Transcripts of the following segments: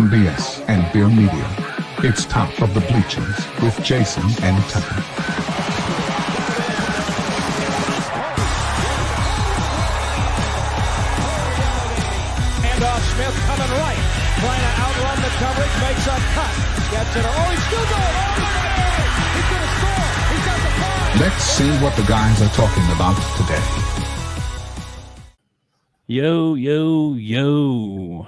talking BS and beer media. It's Top of the Bleachers with Jason and Tucker. Handoff, Smith coming right, trying to outrun the coverage, makes a cut, gets it. Oh, he's still going. Oh, he's going to score. He's got the five. Let's see what the guys are talking about today. Yo, yo, yo.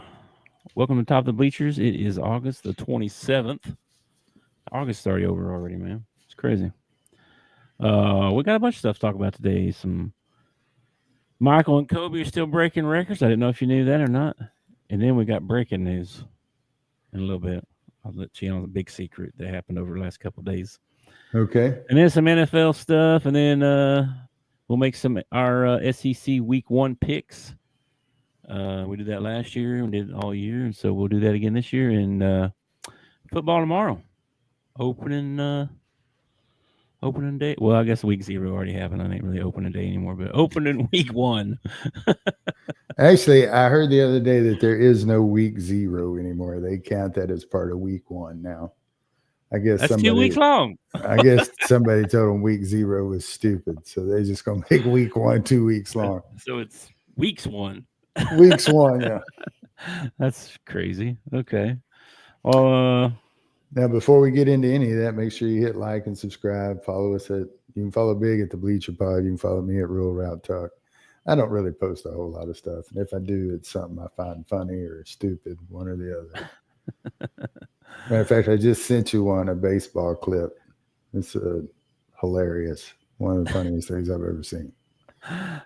Welcome to Top of the Bleachers. It is August the 27th. August already over already, man. It's crazy. We got a bunch of stuff to talk about today. Some Michael and Kobe are still breaking records. I didn't know if you knew that or not. And then we got breaking news in a little bit. I'll let you know the big secret that happened over the last couple of days. Okay. And then some NFL stuff. And then we'll make some our SEC Week 1 picks. We did that last year. We did it all year. And so we'll do that again this year. And football tomorrow. Opening day. Well, I guess week 0 already happened. I ain't really opening day anymore, but opening week 1. Actually, I heard the other day that there is no week 0 anymore. They count that as part of week 1 now. I guess that's 2 weeks long. I guess somebody told them week 0 was stupid, so they're just gonna make week 1 2 weeks long. So it's weeks 1. Weeks 1, yeah. That's crazy. Okay. Well, now before we get into any of that, make sure you hit like and subscribe. Follow us you can follow Big at the Bleacher Pod. You can follow me at Rural Route Talk. I don't really post a whole lot of stuff, and if I do, it's something I find funny or stupid, one or the other. Matter of fact, I just sent you a baseball clip. It's hilarious. One of the funniest things I've ever seen.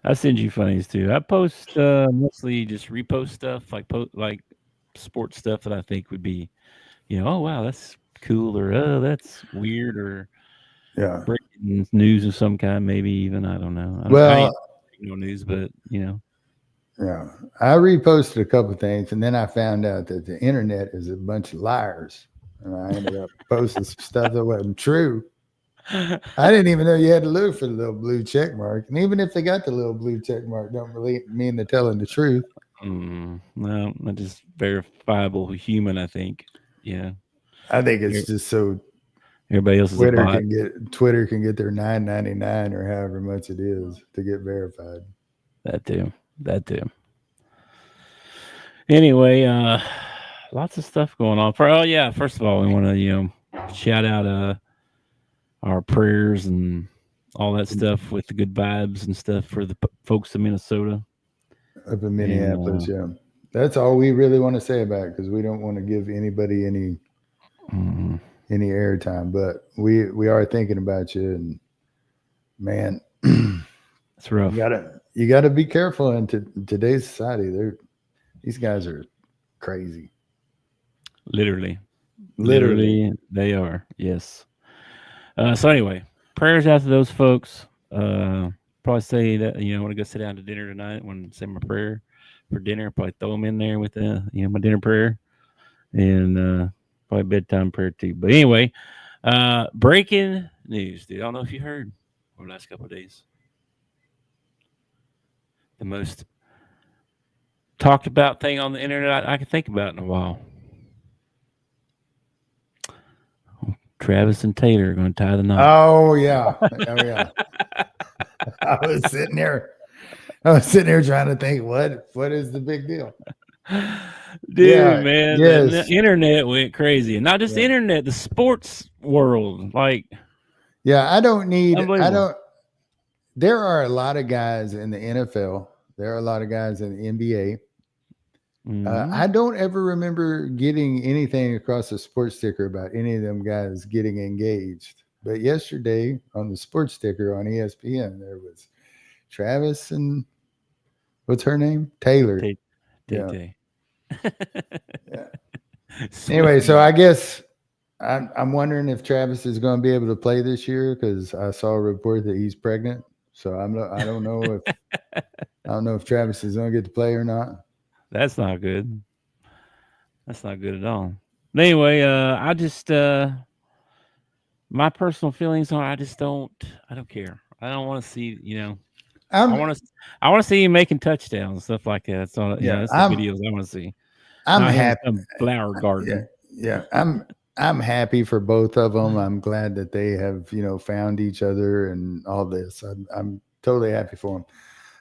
I send you funnies too. I post mostly just repost stuff, like sports stuff that I think would be, oh wow, that's cool, or oh that's weird, or breaking news of some kind, maybe even, I don't know. I ain't no news, but Yeah, I reposted a couple of things, and then I found out that the internet is a bunch of liars, and I ended up posting some stuff that wasn't true. I didn't even know you had to look for the little blue check mark, and even if they got the little blue check mark, don't really mean they're telling the truth. No, not just verifiable human, I think. Yeah, I think it's just so everybody else is a bot. Twitter can get their $9.99 or however much it is to get verified. That too. Anyway, lots of stuff going on. First of all, we want to shout out our prayers and all that stuff with the good vibes and stuff for the folks in Minnesota. Up in Minneapolis, yeah. That's all we really want to say about it, because we don't want to give anybody any airtime. But we are thinking about you, and man, it's rough. You gotta be careful in today's society. These guys are crazy. Literally, they are. Yes. So anyway, prayers out to those folks. Probably say that I want to go sit down to dinner tonight. Want to say my prayer for dinner. Probably throw them in there with my dinner prayer, and probably bedtime prayer too. But anyway, breaking news, dude. I don't know if you heard over the last couple of days. The most talked about thing on the internet I can think about in a while. Travis and Taylor are going to tie the knot. Oh yeah. I was sitting there trying to think, what is the big deal? Dude, man, the internet went crazy. And not just the internet, the sports world. There are a lot of guys in the NFL. There are a lot of guys in the NBA. Mm-hmm. I don't ever remember getting anything across the sports sticker about any of them guys getting engaged. But yesterday on the sports sticker on ESPN, there was Travis and what's her name? Taylor. Yeah. Anyway, so I guess I'm wondering if Travis is going to be able to play this year, because I saw a report that he's pregnant. So I don't know if Travis is going to get to play or not. That's not good. That's not good at all. But anyway, I just my personal feelings are I don't care. I don't want to see, I want to see him making touchdowns and stuff like that. So that's the videos I want to see. I'm not happy. some flower garden. Yeah. I'm happy for both of them. I'm glad that they have, found each other and all this. I'm totally happy for them.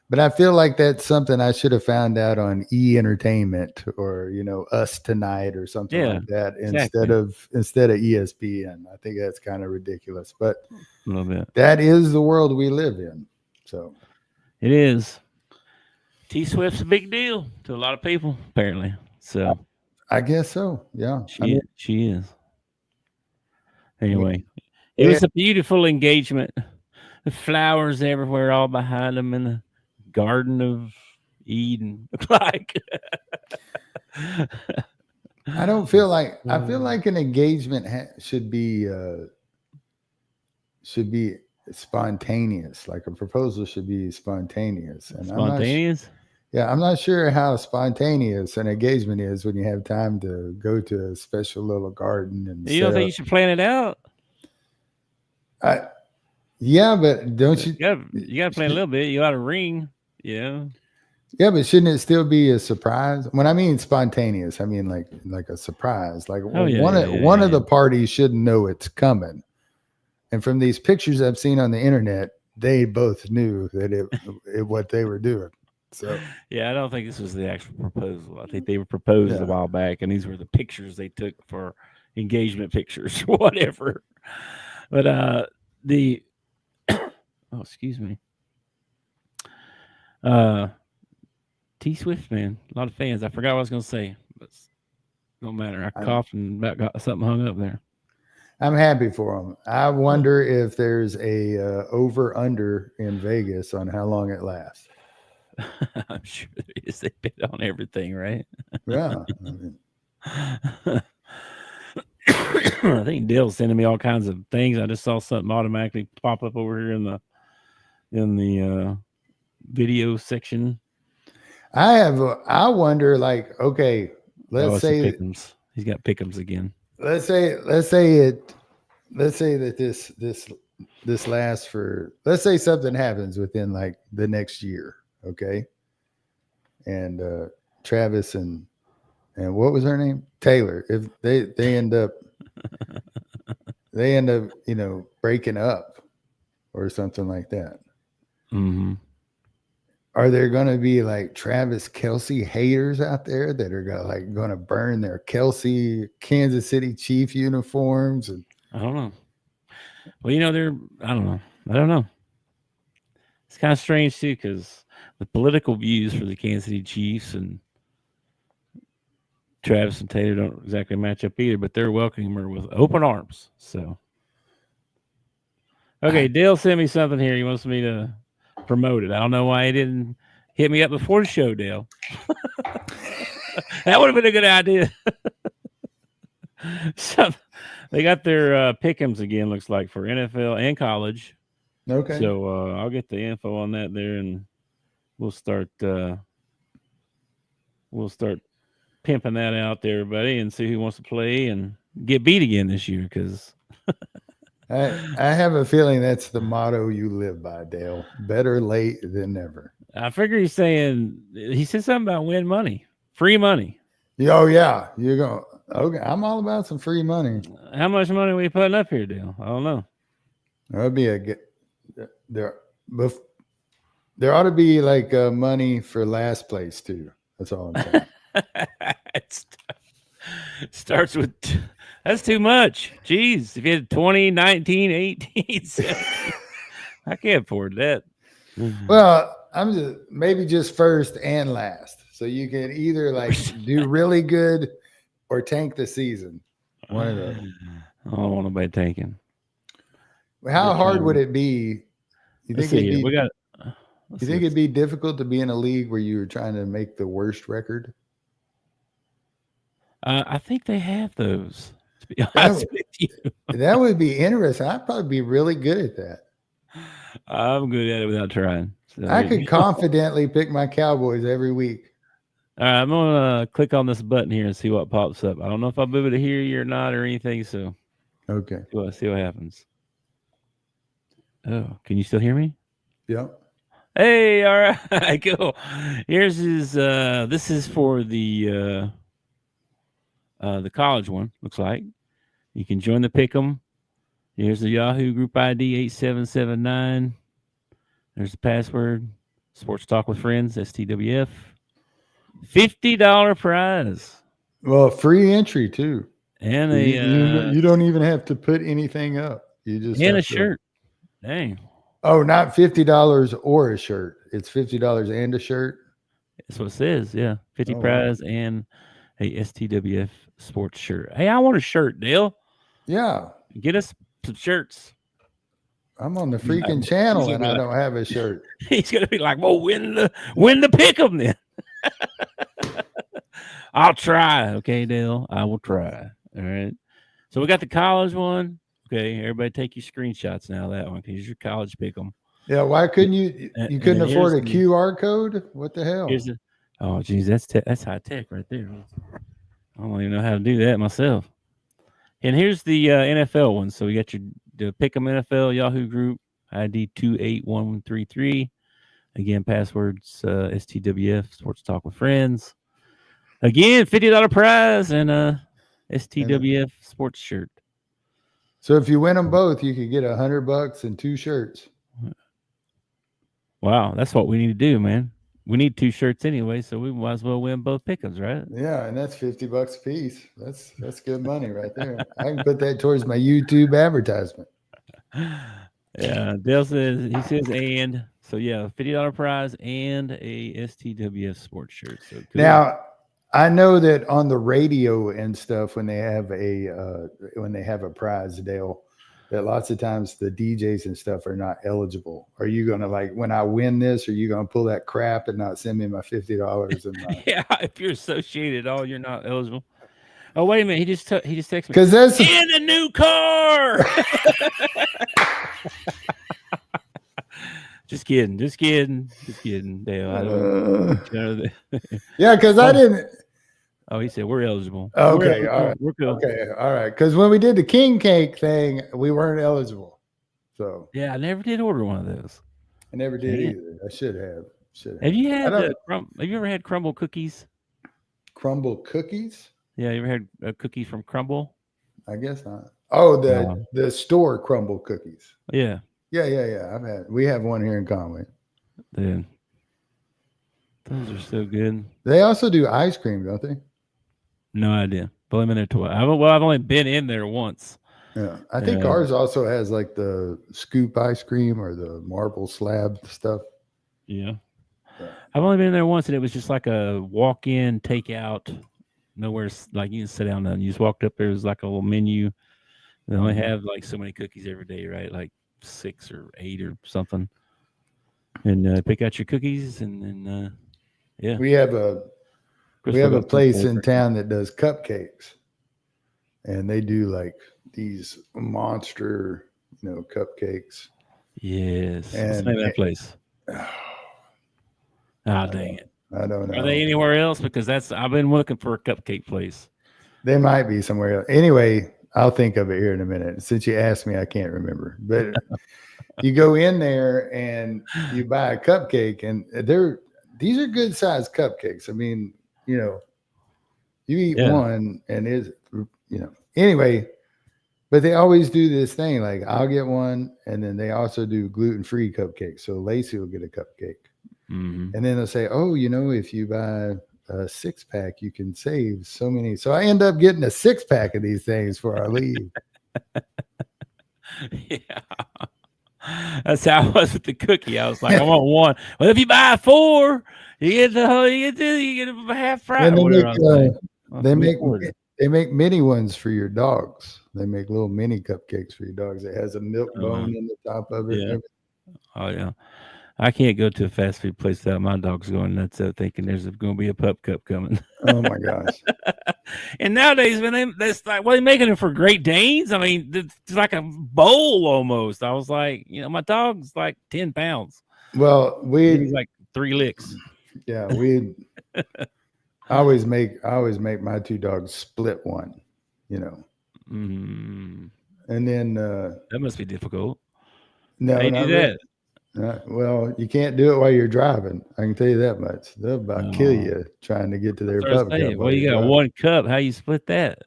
But I feel like that's something I should have found out on E Entertainment or Us Tonight or something like that exactly. instead of ESPN. I think that's kind of ridiculous, but A little bit. that is the world we live in. So It is. T Swift's a big deal to a lot of people, apparently. So I guess so. Yeah, she is. Anyway, it was a beautiful engagement. The flowers everywhere, all behind them in the Garden of Eden. Like, I don't feel like an engagement should be spontaneous. Like a proposal should be spontaneous. And spontaneous. I'm not sure how spontaneous an engagement is when you have time to go to a special little garden and. You don't think you should plan it out? Yeah, but don't you? You got to plan a little bit. You got a ring, Yeah, but shouldn't it still be a surprise? When I mean spontaneous, I mean like a surprise. Like one of the parties shouldn't know it's coming. And from these pictures I've seen on the internet, they both knew that it what they were doing. So yeah, I don't think this was the actual proposal. I think they were proposed a while back, and these were the pictures they took for engagement pictures, whatever. But the excuse me. T Swift, man, a lot of fans. I forgot what I was going to say, but no matter. I coughed and about got something hung up there. I'm happy for them. I wonder if there's a over under in Vegas on how long it lasts. I'm sure there is. They bet on everything, right? Yeah. I think Dale's sending me all kinds of things. I just saw something automatically pop up over here in the video section. I wonder, like, okay, let's say Pick'ems. He's got Pick'ems again. Let's say that this lasts for, let's say something happens within like the next year, okay? And Travis and what was her name? Taylor. If they end up breaking up or something like that. Mm-hmm. Are there going to be like Travis Kelce haters out there that are going to burn their Kelce Kansas City Chief uniforms? And I don't know. Well, I don't know. It's kind of strange too, because the political views for the Kansas City Chiefs and Travis and Taylor don't exactly match up either, but they're welcoming her with open arms. So, okay, Dale sent me something here. He wants me to promote it. I don't know why he didn't hit me up before the show, Dale. That would have been a good idea. So they got their pick'ems again, looks like, for NFL and college. Okay. So I'll get the info on that there, and we'll start pimping that out to everybody and see who wants to play and get beat again this year, because I have a feeling that's the motto you live by, Dale. Better late than never. I figure he said something about win money, free money. Oh yeah, you're going. Okay, I'm all about some free money. How much money are we putting up here, Dale? I don't know. That'd be there ought to be like money for last place too. That's all I'm saying. It starts with. That's too much. Jeez, if you had 20, 19, 18, 17, I can't afford that. Well, I'm just first and last. So you can either like do really good or tank the season. One of those. I don't want nobody tanking. How hard would it be? You think it'd be difficult to be in a league where you were trying to make the worst record? I think they have those. To be honest with you, that would be interesting. I'd probably be really good at that. I'm good at it without trying. So I could confidently pick my Cowboys every week. All right, I'm gonna click on this button here and see what pops up. I don't know if I'll be able to hear you or not or anything. So, okay, see what happens. Oh, can you still hear me? Yep. Hey, all right, cool. Here's his. This is for the the college one, looks like. You can join the Pick'em. Here's the Yahoo group ID 8779. There's the password. Sports Talk with Friends, STWF. $50 prize. Well, free entry too. And you don't even have to put anything up. You just and have a shirt. Dang. Oh, not $50 or a shirt. It's $50 and a shirt. That's what it says. Yeah. 50 Oh, prize and a STWF sports shirt. Hey, I want a shirt, Dale. Yeah. Get us some shirts. I'm on the freaking channel and I don't have a shirt. He's gonna be like, well, win the Pick'em then. I'll try. Okay, Dale. I will try. All right. So we got the college one. Okay, everybody take your screenshots now. That one, because your college Pick'em. Yeah, why couldn't you? You couldn't afford a QR code? What the hell? Oh, geez, that's high tech right there. I don't even know how to do that myself. And here's the NFL one. So we got the Pick'em NFL Yahoo group ID 28133. Again, passwords STWF Sports Talk with Friends. Again, $50 prize and a STWF sports shirt. So if you win them both, you could get $100 and 2 shirts. Wow, that's what we need to do, man. We need 2 shirts anyway, so we might as well win both Pick'ems, right? Yeah, and that's $50 a piece. That's good money right there. I can put that towards my YouTube advertisement. Yeah, Dale says and so yeah, $50 prize and a STWF sports shirt. So cool. Now, I know that on the radio and stuff, when they have a prize, Dale, that lots of times the DJs and stuff are not eligible. Are you gonna, like, when I win this, are you gonna pull that crap and not send me my $50 and my... Yeah, if you're associated at all, you're not eligible. Oh, wait a minute, he just texted me. Because that's in a new car. Just kidding, Dale. I don't yeah, because I didn't. Oh, he said we're eligible. Okay, all right. We're cool. Okay, all right. Because when we did the king cake thing, we weren't eligible. So yeah, I never did order one of those. I never did either. I should have. Have you had? Have you ever had crumble cookies? Crumble cookies? Yeah, you ever had a cookie from Crumble? I guess not. Oh, the store crumble cookies. Yeah. Yeah. We have one here in Conway. Dude, those are so good. They also do ice cream, don't they? No idea. But I'm in there twice. I've only been in there once. Yeah, I think ours also has like the scoop ice cream or the marble slab stuff. Yeah. I've only been there once, and it was just like a walk-in, takeout. Nowhere, like you can sit down and you just walked up there. It was like a little menu. They only have like so many cookies every day, right? Like 6 or 8 or something. And pick out your cookies, and then yeah. We have a place in town that does cupcakes, and they do like these monster, cupcakes. Yes. And what's the name of that place? Dang it. I don't know. Are they anywhere else? Because I've been looking for a cupcake place. They might be somewhere else. Anyway, I'll think of it here in a minute. Since you asked me, I can't remember. But you go in there and you buy a cupcake, and these are good sized cupcakes. I mean, you eat one and anyway, but they always do this thing. Like, I'll get one, and then they also do gluten-free cupcakes. So Lacey will get a cupcake. Mm-hmm. And then they'll say, oh, if you buy a 6-pack, you can save so many. So I end up getting a 6-pack of these things for our leave. Yeah. That's how I was with the cookie. I was like, I want one. Well, if you buy 4, you get a half price. They make mini ones for your dogs. They make little mini cupcakes for your dogs. It has a milk bone in the top of it. Yeah. Oh yeah. I can't go to a fast food place without my dog's going nuts up thinking there's going to be a pup cup coming. Oh my gosh. And nowadays, man, that's like, what are they making it for Great Danes? I mean, it's like a bowl almost. I was like, my dog's like 10 pounds. Well, he's like 3 licks. Yeah, I always make my 2 dogs split one, Mm. And then that must be difficult. No, how do you do that? Well, you can't do it while you're driving. I can tell you that much. They'll about kill you trying to get to their pup cup. Well, you got one cup. How you split that?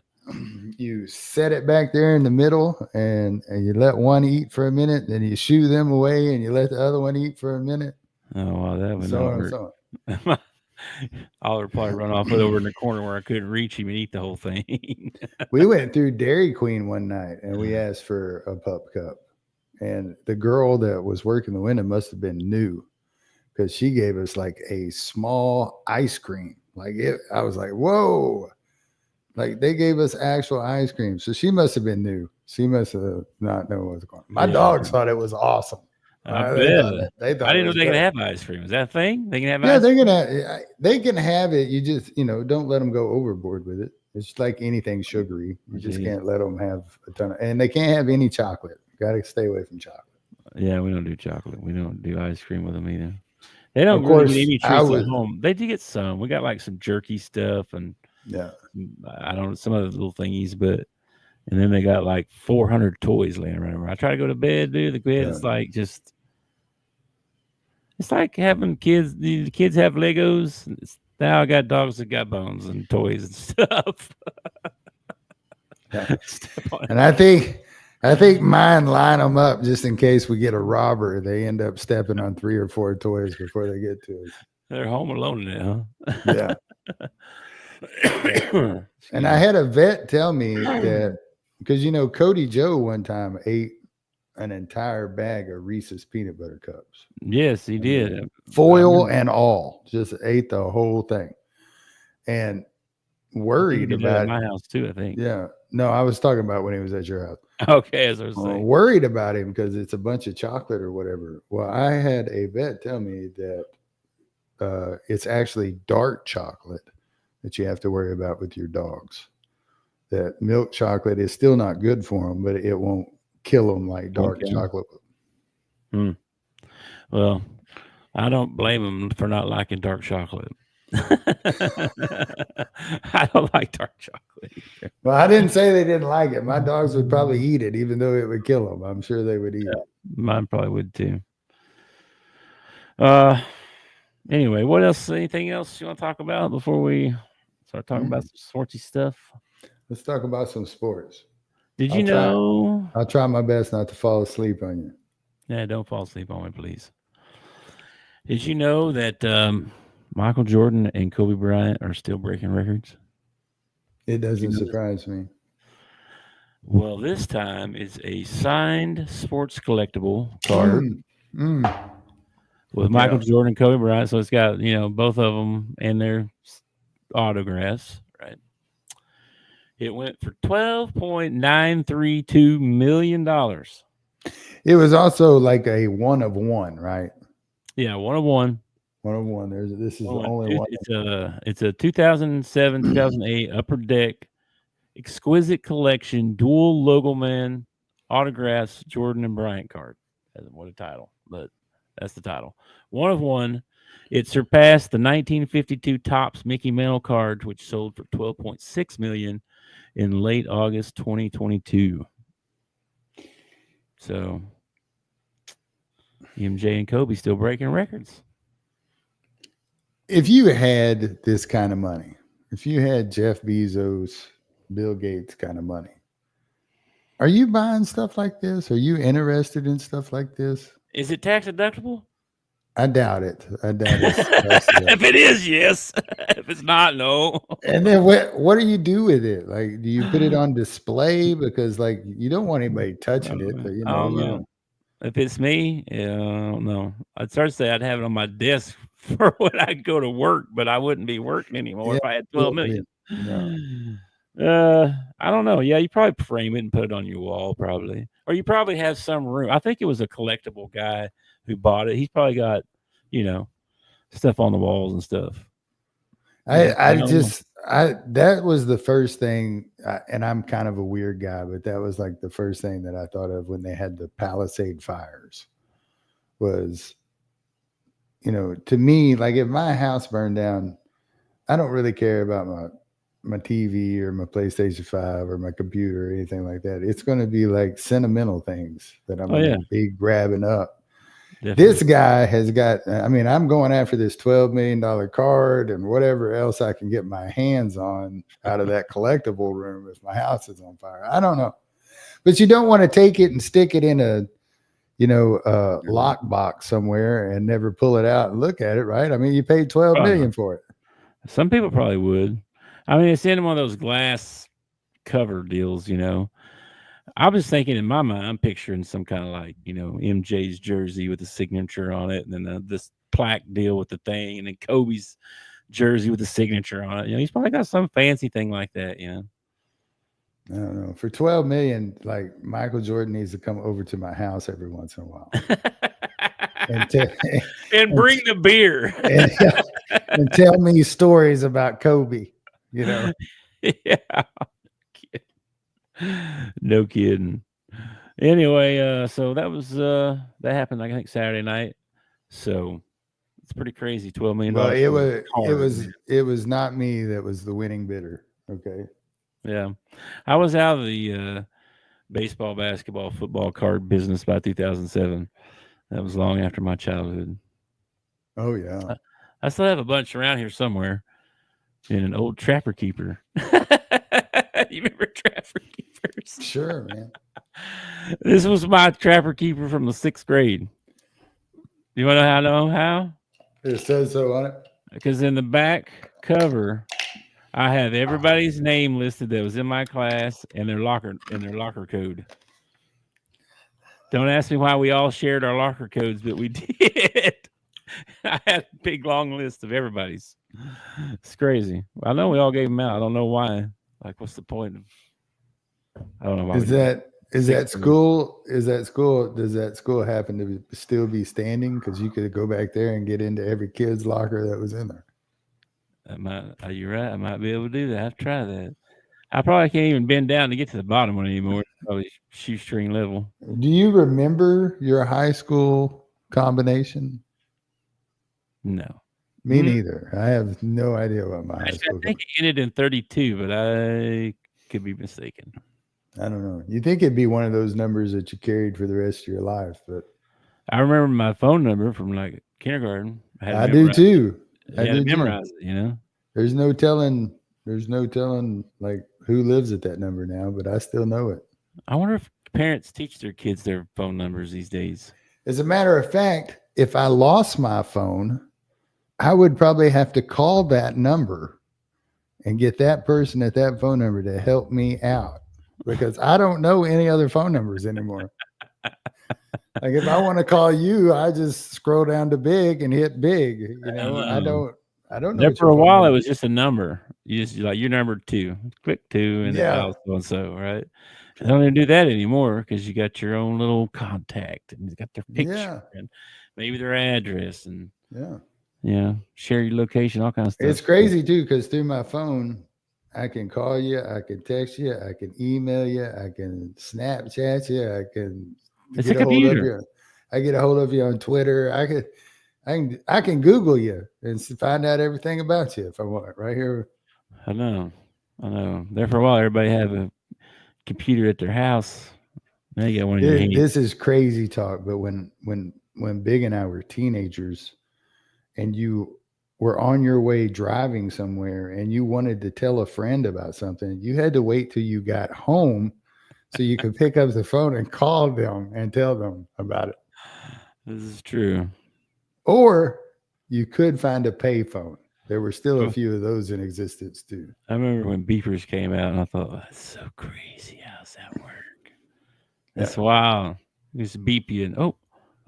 You set it back there in the middle, and you let one eat for a minute. Then you shoo them away, and you let the other one eat for a minute. Oh, well, that would not work. I would probably run off with over in the corner where I couldn't reach him and eat the whole thing. We went through Dairy Queen one night, and we asked for a pup cup. And the girl that was working the window must have been new, because she gave us like a small ice cream. I was like, whoa. Like, they gave us actual ice cream. So she must have been new. She must have not known what was going on. My dogs thought it was awesome. I bet. They thought I didn't know they could have ice cream. Is that a thing? They can have ice cream? They can have it. You just, don't let them go overboard with it. It's like anything sugary. You just can't let them have a ton of, and they can't have any chocolate. Got to stay away from chocolate. Yeah, we don't do chocolate. We don't do ice cream with them either. They don't really get any treats at home. They do get some. We got like some jerky stuff and I don't know, some other little thingies, and then they got like 400 toys laying around. I try to go to bed, dude. The bed is like it's like having kids. The kids have Legos. Now I got dogs that got bones and toys and stuff. And I think mine line them up just in case we get a robber. They end up stepping on 3 or 4 toys before they get to us. They're home alone now. Yeah. And I had a vet tell me that, because Cody Joe one time ate an entire bag of Reese's peanut butter cups. Yes, he did. Foil and all, just ate the whole thing, and worried about my house too. I think. Yeah, no, I was talking about when he was at your house. Okay, as I was saying, worried about him because it's a bunch of chocolate or whatever. Well, I had a vet tell me that it's actually dark chocolate that you have to worry about with your dogs. That milk chocolate is still not good for them, but it won't kill them like dark chocolate. Well, I don't blame them for not liking dark chocolate. I don't like dark chocolate either. Well, I didn't say they didn't like it. My dogs would probably eat it, even though it would kill them. I'm sure they would eat it. Mine probably would too. Anyway, what else? Anything else you want to talk about before we start talking about some sportsy stuff? Let's talk about some sports. Did you know? I'll try my best not to fall asleep on you. Yeah, don't fall asleep on me, please. Did you know that Michael Jordan and Kobe Bryant are still breaking records? It doesn't surprise me. Well, this time it's a signed sports collectible card with Michael Jordan and Kobe Bryant. So it's got, both of them and their autographs, right? It went for $12.932 million. It was also like a 1 of 1, right? Yeah, 1 of 1. 1 of 1. This is the only one. It's a 2007, 2008 Upper Deck Exquisite Collection Dual Logo Man Autographs Jordan and Bryant card. What a title, but that's the title. 1 of 1. It surpassed the 1952 Topps Mickey Mantle cards, which sold for $12.6 million in late August 2022. So MJ and Kobe still breaking records. If you had this kind of money, if you had Jeff Bezos, Bill Gates kind of money, are you buying stuff like this? Are you interested in stuff like this? Is it tax deductible? I doubt it. If it is, yes. If it's not, no. And then what do you do with it? Like, do you put it on display? Because you don't want anybody touching it. But, I don't know. If it's me, I don't know. I'd start to say I'd have it on my desk for when I go to work, but I wouldn't be working anymore if I had 12 million. No. I don't know. Yeah, you probably frame it and put it on your wall, probably. Or you probably have some room. I think it was a collectible guy who bought it. He's probably got, stuff on the walls and stuff. That was the first thing, and I'm kind of a weird guy, but that was like the first thing that I thought of when they had the Palisade fires was, to me, like if my house burned down, I don't really care about my TV or my PlayStation 5 or my computer or anything like that. It's going to be like sentimental things that I'm going to be grabbing up. This guy has got, I mean, I'm going after this $12 million card and whatever else I can get my hands on out of that collectible room if my house is on fire. I don't know. But you don't want to take it and stick it in a, lock box somewhere and never pull it out and look at it, right? I mean, you paid $12 million for it. Some people probably would. I mean, it's in one of those glass cover deals, I was thinking in my mind, I'm picturing some kind of like, MJ's jersey with the signature on it, and then this plaque deal with the thing, and then Kobe's jersey with the signature on it. He's probably got some fancy thing like that, I don't know. For $12 million, like Michael Jordan needs to come over to my house every once in a while. and bring the beer. and tell me stories about Kobe, Yeah. No kidding. Anyway, so that was that happened, I think, Saturday night. So it's pretty crazy. $12 million. Well, it was not me that was the winning bidder. Okay. Yeah, I was out of the baseball, basketball, football card business by 2007. That was long after my childhood. Oh yeah. I still have a bunch around here somewhere in an old Trapper Keeper. You remember Trapper Keepers? Sure, man. This was my Trapper Keeper from the 6th grade. You want to know how? It says so on it. Because in the back cover, I have everybody's name listed that was in my class and their locker code. Don't ask me why we all shared our locker codes, but we did. I had a big long list of everybody's. It's crazy. I know we all gave them out. I don't know why. Like, what's the point of? I don't know why. Does that school happen to still be standing? Because you could go back there and get into every kid's locker that was in there. You're right. I might be able to do that. I've tried that. I probably can't even bend down to get to the bottom one anymore. It's probably shoestring level. Do you remember your high school combination? No. Me neither. I have no idea what my high school. I think it ended in 32, but I could be mistaken. I don't know. You think it'd be one of those numbers that you carried for the rest of your life, but I remember my phone number from like kindergarten. I do too. I did memorize it, There's no telling like who lives at that number now, but I still know it. I wonder if parents teach their kids their phone numbers these days. As a matter of fact, if I lost my phone, I would probably have to call that number and get that person at that phone number to help me out because I don't know any other phone numbers anymore. Like if I want to call you, I just scroll down to big and hit big. I don't know. There for a while, it was just a number. You just like you're number 2, click 2, and so and so, right? I don't even do that anymore because you got your own little contact and you got their picture and maybe their address and share your location, all kinds of stuff. It's crazy too because through my phone, I can call you, I can text you, I can email you, I can Snapchat you, I can. It's a computer. I get a hold of you on Twitter. I can Google you and find out everything about you if I want. Right here. I know. There for a while, everybody had a computer at their house. Now you got one in your hand. This is crazy talk, but when Big and I were teenagers, and you were on your way driving somewhere, and you wanted to tell a friend about something, you had to wait till you got home. So you could pick up the phone and call them and tell them about it. This is true. Or you could find a payphone. There were still a few of those in existence too. I remember when beepers came out, and I thought, that's so crazy. How's that work? That's wild. You just beep you, and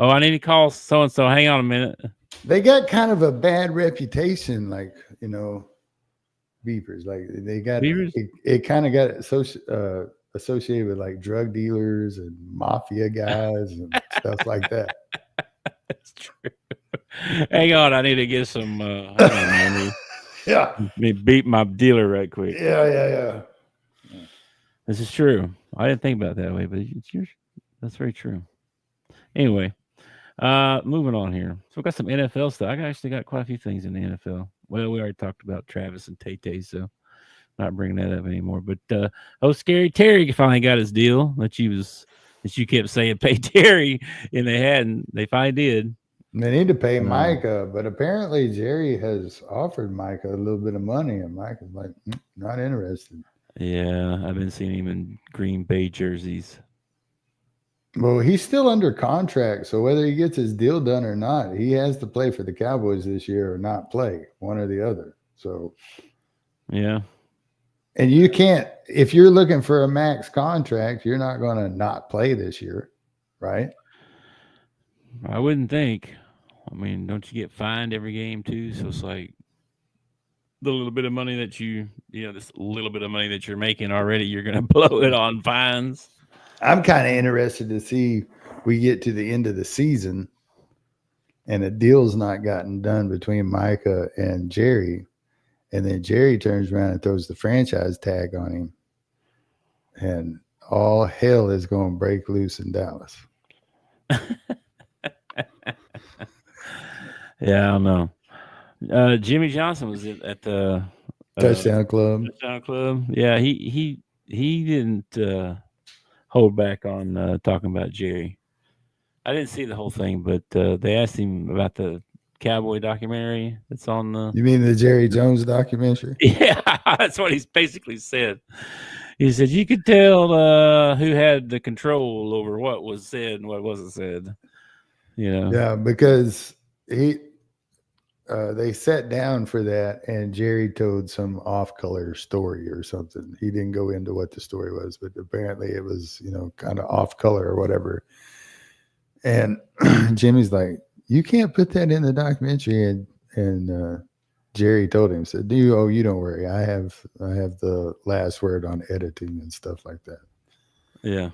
I need to call so and so. Hang on a minute. They got kind of a bad reputation, like beepers. Like they got beepers? It kind of got associated with like drug dealers and mafia guys and stuff like that. That's true. Hang on, I need to get some. Let me beat my dealer right quick. Yeah. This is true. I didn't think about it that way, but that's very true. Anyway, moving on here. So we got some NFL stuff. I actually got quite a few things in the NFL. Well, we already talked about Travis and Tay, so not bringing that up anymore. But Scary Terry finally got his deal that he was that you kept saying pay Terry, and they hadn't. They finally did. They need to pay Micah, but apparently Jerry has offered Micah a little bit of money, and Micah's like, not interested. Yeah, I've been seeing him in Green Bay jerseys. Well, he's still under contract, so whether he gets his deal done or not, he has to play for the Cowboys this year or not play, one or the other. So, yeah. And you can't, if you're looking for a max contract, you're not going to not play this year, right? I wouldn't think. I mean, don't you get fined every game too? So it's like the little bit of money that this little bit of money that you're making already, you're going to blow it on fines. I'm kind of interested to see we get to the end of the season and a deal's not gotten done between Micah and Jerry. And then Jerry turns around and throws the franchise tag on him. And all hell is going to break loose in Dallas. Yeah, I don't know. Jimmy Johnson was at the Touchdown Club. Touchdown Club. Yeah, he didn't hold back on talking about Jerry. I didn't see the whole thing, but they asked him about the Cowboy documentary that's on the. You mean the Jerry Jones documentary? Yeah, that's what he's basically said. He said you could tell who had the control over what was said and what wasn't said. Yeah, because they sat down for that, and Jerry told some off-color story or something. He didn't go into what the story was, but apparently it was, kind of off-color or whatever. And Jimmy's like, "You can't put that in the documentary." And Jerry told him, said, you don't worry. I have the last word on editing and stuff like that. Yeah.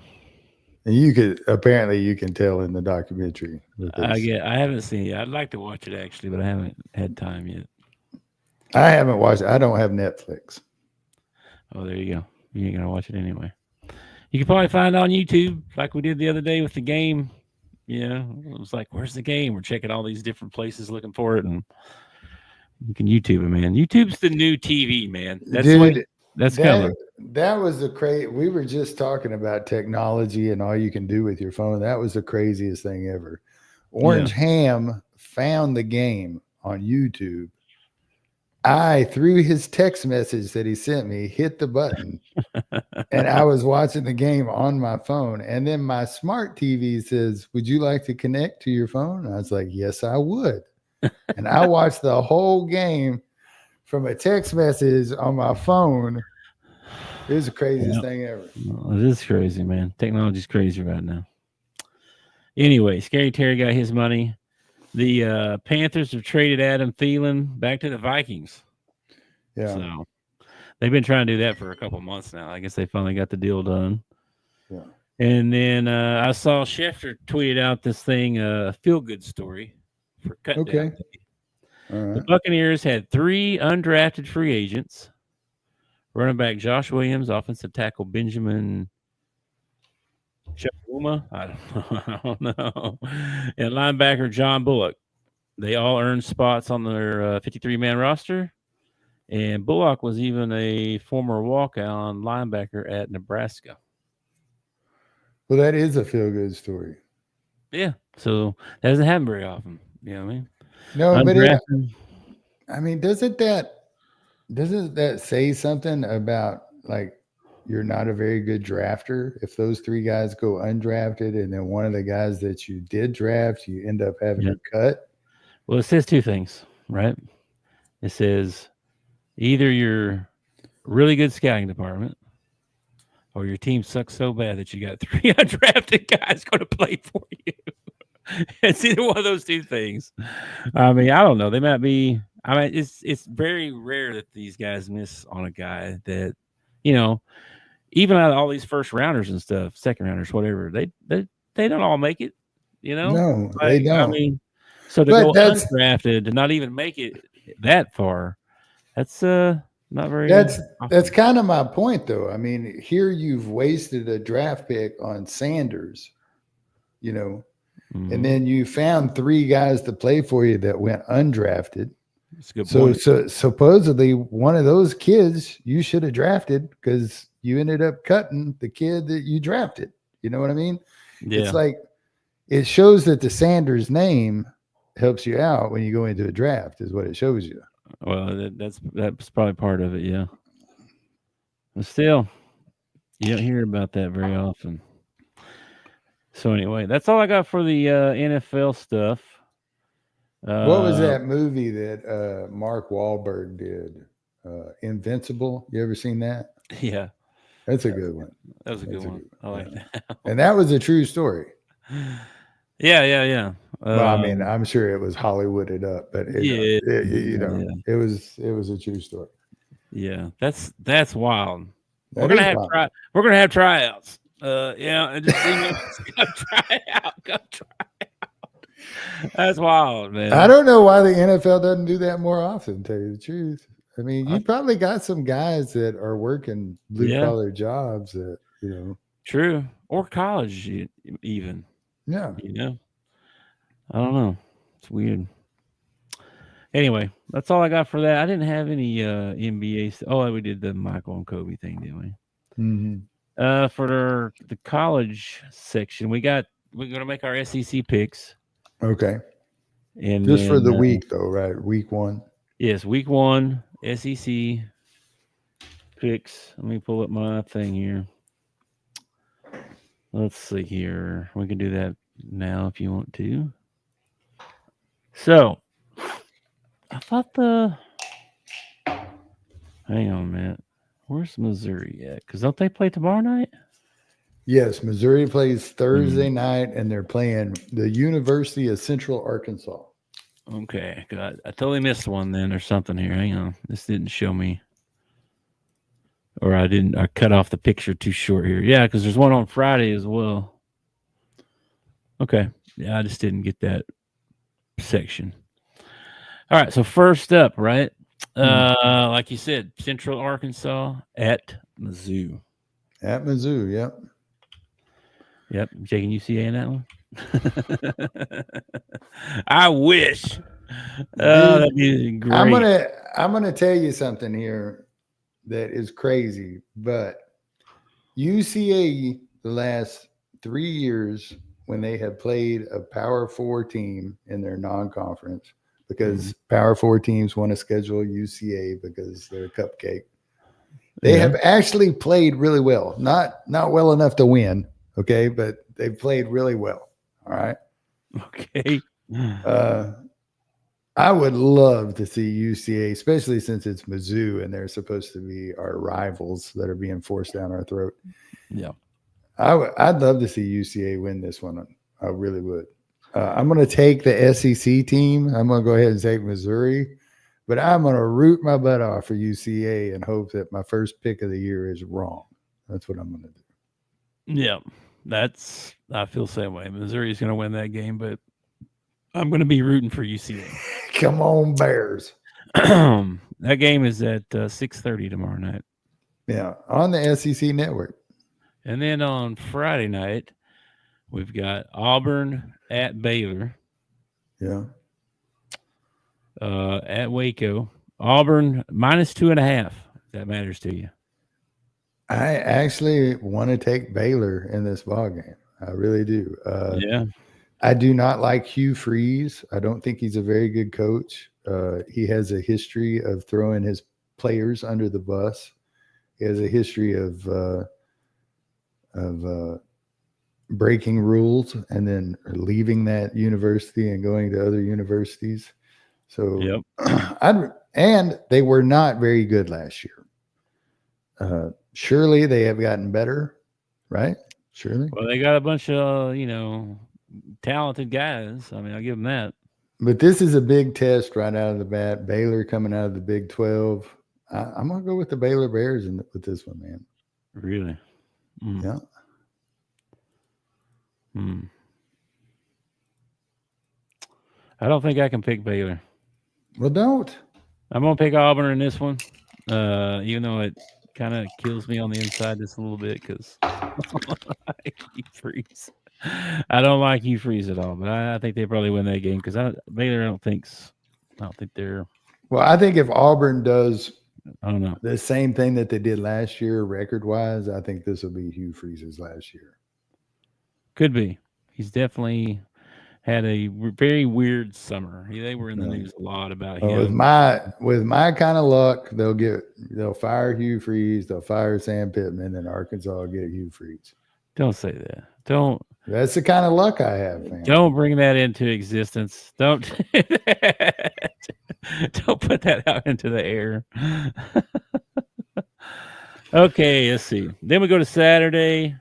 And you can tell in the documentary. I haven't seen it. I'd like to watch it actually, but I haven't had time yet. I haven't watched it. I don't have Netflix. Oh, there you go. You ain't gonna watch it anyway. You can probably find it on YouTube, like we did the other day with the game. It was like, where's the game? We're checking all these different places looking for it, and you can YouTube it, man. YouTube's the new TV, man. That's coming. That was the crazy. We were just talking about technology and all you can do with your phone. That was the craziest thing ever. Orange Ham found the game on YouTube. I, through his text message that he sent me, hit the button, and I was watching the game on my phone. And then my smart TV says, "Would you like to connect to your phone?" And I was like, "Yes, I would." And I watched the whole game from a text message on my phone. It was the craziest thing ever. Well, it is crazy, man. Technology's crazy right now. Anyway, Scary Terry got his money. The Panthers have traded Adam Thielen back to the Vikings. Yeah. So they've been trying to do that for a couple months now. I guess they finally got the deal done. Yeah. And then I saw Schefter tweeted out this thing, feel-good story for cut down. All right. The Buccaneers had 3 undrafted free agents. Running back Josh Williams, offensive tackle Benjamin Chukwuma, I don't know, and linebacker John Bullock. They all earned spots on their 53-man roster, and Bullock was even a former walk-on linebacker at Nebraska. Well, that is a feel-good story. Yeah, so that doesn't happen very often. You know what I mean? No, Undrafted. but doesn't that say something about, like, you're not a very good drafter if those 3 guys go undrafted and then one of the guys that you did draft you end up having to cut? Well, it says 2 things, right? It says either you're really good scouting department or your team sucks so bad that you got 3 undrafted guys going to play for you. It's either one of those 2 things. I mean, I don't know. They might be. I mean, it's very rare that these guys miss on a guy that, even out of all these first rounders and stuff, second rounders, whatever, they don't all make it. No, they don't. I mean, so to go undrafted to not even make it that far, that's not very. That's kind of my point, though. I mean, here you've wasted a draft pick on Sanders, and then you found 3 guys to play for you that went undrafted. That's a good point. So supposedly one of those kids you should have drafted because you ended up cutting the kid that you drafted. You know what I mean? Yeah. It's like it shows that the Sanders name helps you out when you go into a draft, is what it shows you. Well, that's probably part of it, yeah. But still, you don't hear about that very often. So anyway, that's all I got for the NFL stuff. What was that movie that Mark Wahlberg did? Invincible. You ever seen that? Yeah, That's a good one. that was a good That's a one. good I like that. And that was a true story. Yeah. Well, I mean, I'm sure it was Hollywooded up, but it was a true story. Yeah, that's wild. That We're gonna is have wild. we're gonna have tryouts. And just go try out. Go try out. That's wild, man. I don't know why the NFL doesn't do that more often, to tell you the truth. I mean, you probably got some guys that are working blue collar jobs that, True. Or college even. Yeah. I don't know. It's weird. Anyway, that's all I got for that. I didn't have any NBA. Oh, we did the Michael and Kobe thing, didn't we? Mm-hmm. For the college section, we're gonna make our SEC picks. Okay. And just for the week, though, right? Week 1. Yes, week 1 SEC picks. Let me pull up my thing here. Let's see here. We can do that now if you want to. So, I thought hang on a minute. Where's Missouri at? Because don't they play tomorrow night? Yes, Missouri plays Thursday night, and they're playing the University of Central Arkansas. Okay, good. I totally missed one then or something here. Hang on. This didn't show me. Or I cut off the picture too short here. Yeah, because there's one on Friday as well. Okay. Yeah, I just didn't get that section. All right, so first up, right? Like you said, Central Arkansas at Mizzou. At Mizzou, yep. Yep, taking UCA in that one. I wish. That'd be great. I'm gonna tell you something here that is crazy, but UCA the last 3 years when they have played a Power 4 team in their non-conference, because Power 4 teams want to schedule UCA because they're a cupcake. They have actually played really well. Not well enough to win, okay, but they've played really well. All right. Okay. I would love to see UCA, especially since it's Mizzou and they're supposed to be our rivals that are being forced down our throat. Yeah. I'd love to see UCA win this one. I really would. I'm going to take the SEC team. I'm going to go ahead and take Missouri, but I'm going to root my butt off for UCA and hope that my first pick of the year is wrong. That's what I'm going to do. Yeah, I feel the same way. Missouri's going to win that game, but I'm going to be rooting for UCA. Come on, Bears. That game is at 6:30 tomorrow night. Yeah, on the SEC network. And then on Friday night, we've got Auburn at Baylor. Yeah. At Waco. Auburn -2.5. If that matters to you. I actually want to take Baylor in this ball game. I really do. Yeah. I do not like Hugh Freeze. I don't think he's a very good coach. He has a history of throwing his players under the bus. He has a history of breaking rules and then leaving that university and going to other universities. So, and they were not very good last year. Surely they have gotten better, right? Surely. Well, they got a bunch of, talented guys. I mean, I'll give them that. But this is a big test right out of the bat. Baylor coming out of the Big 12. I'm going to go with the Baylor Bears with this one, man. Really? Yeah. I don't think I can pick Baylor. Well, don't. I'm going to pick Auburn in this one, even though it kind of kills me on the inside just a little bit because I don't like Hugh Freeze. I don't like Hugh Freeze at all, but I think they probably win that game because Baylor, I don't think they're. Well, I think if Auburn does, I don't know, the same thing that they did last year, record-wise, I think this will be Hugh Freeze's last year. Could be. He's definitely had a very weird summer. They were in the news a lot about Well, him. with my kind of luck, they'll fire Hugh Freeze, they'll fire Sam Pittman, and Arkansas will get Hugh Freeze. Don't say that. Don't. That's the kind of luck I have, man. Don't bring that into existence. Don't. Don't put that out into the air. Okay, let's see. Then we go to Saturday.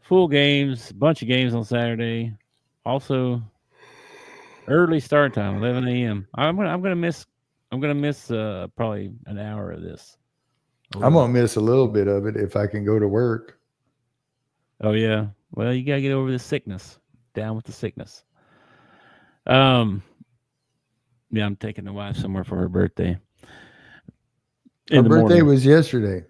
Full games, bunch of games on Saturday. Also, early start time, 11 a.m. I'm gonna miss probably an hour of this. I'm gonna miss a little bit of it if I can go to work. Oh yeah. Well, you gotta get over the sickness. Down with the sickness. Yeah, I'm taking the wife somewhere for her birthday. Her birthday was yesterday.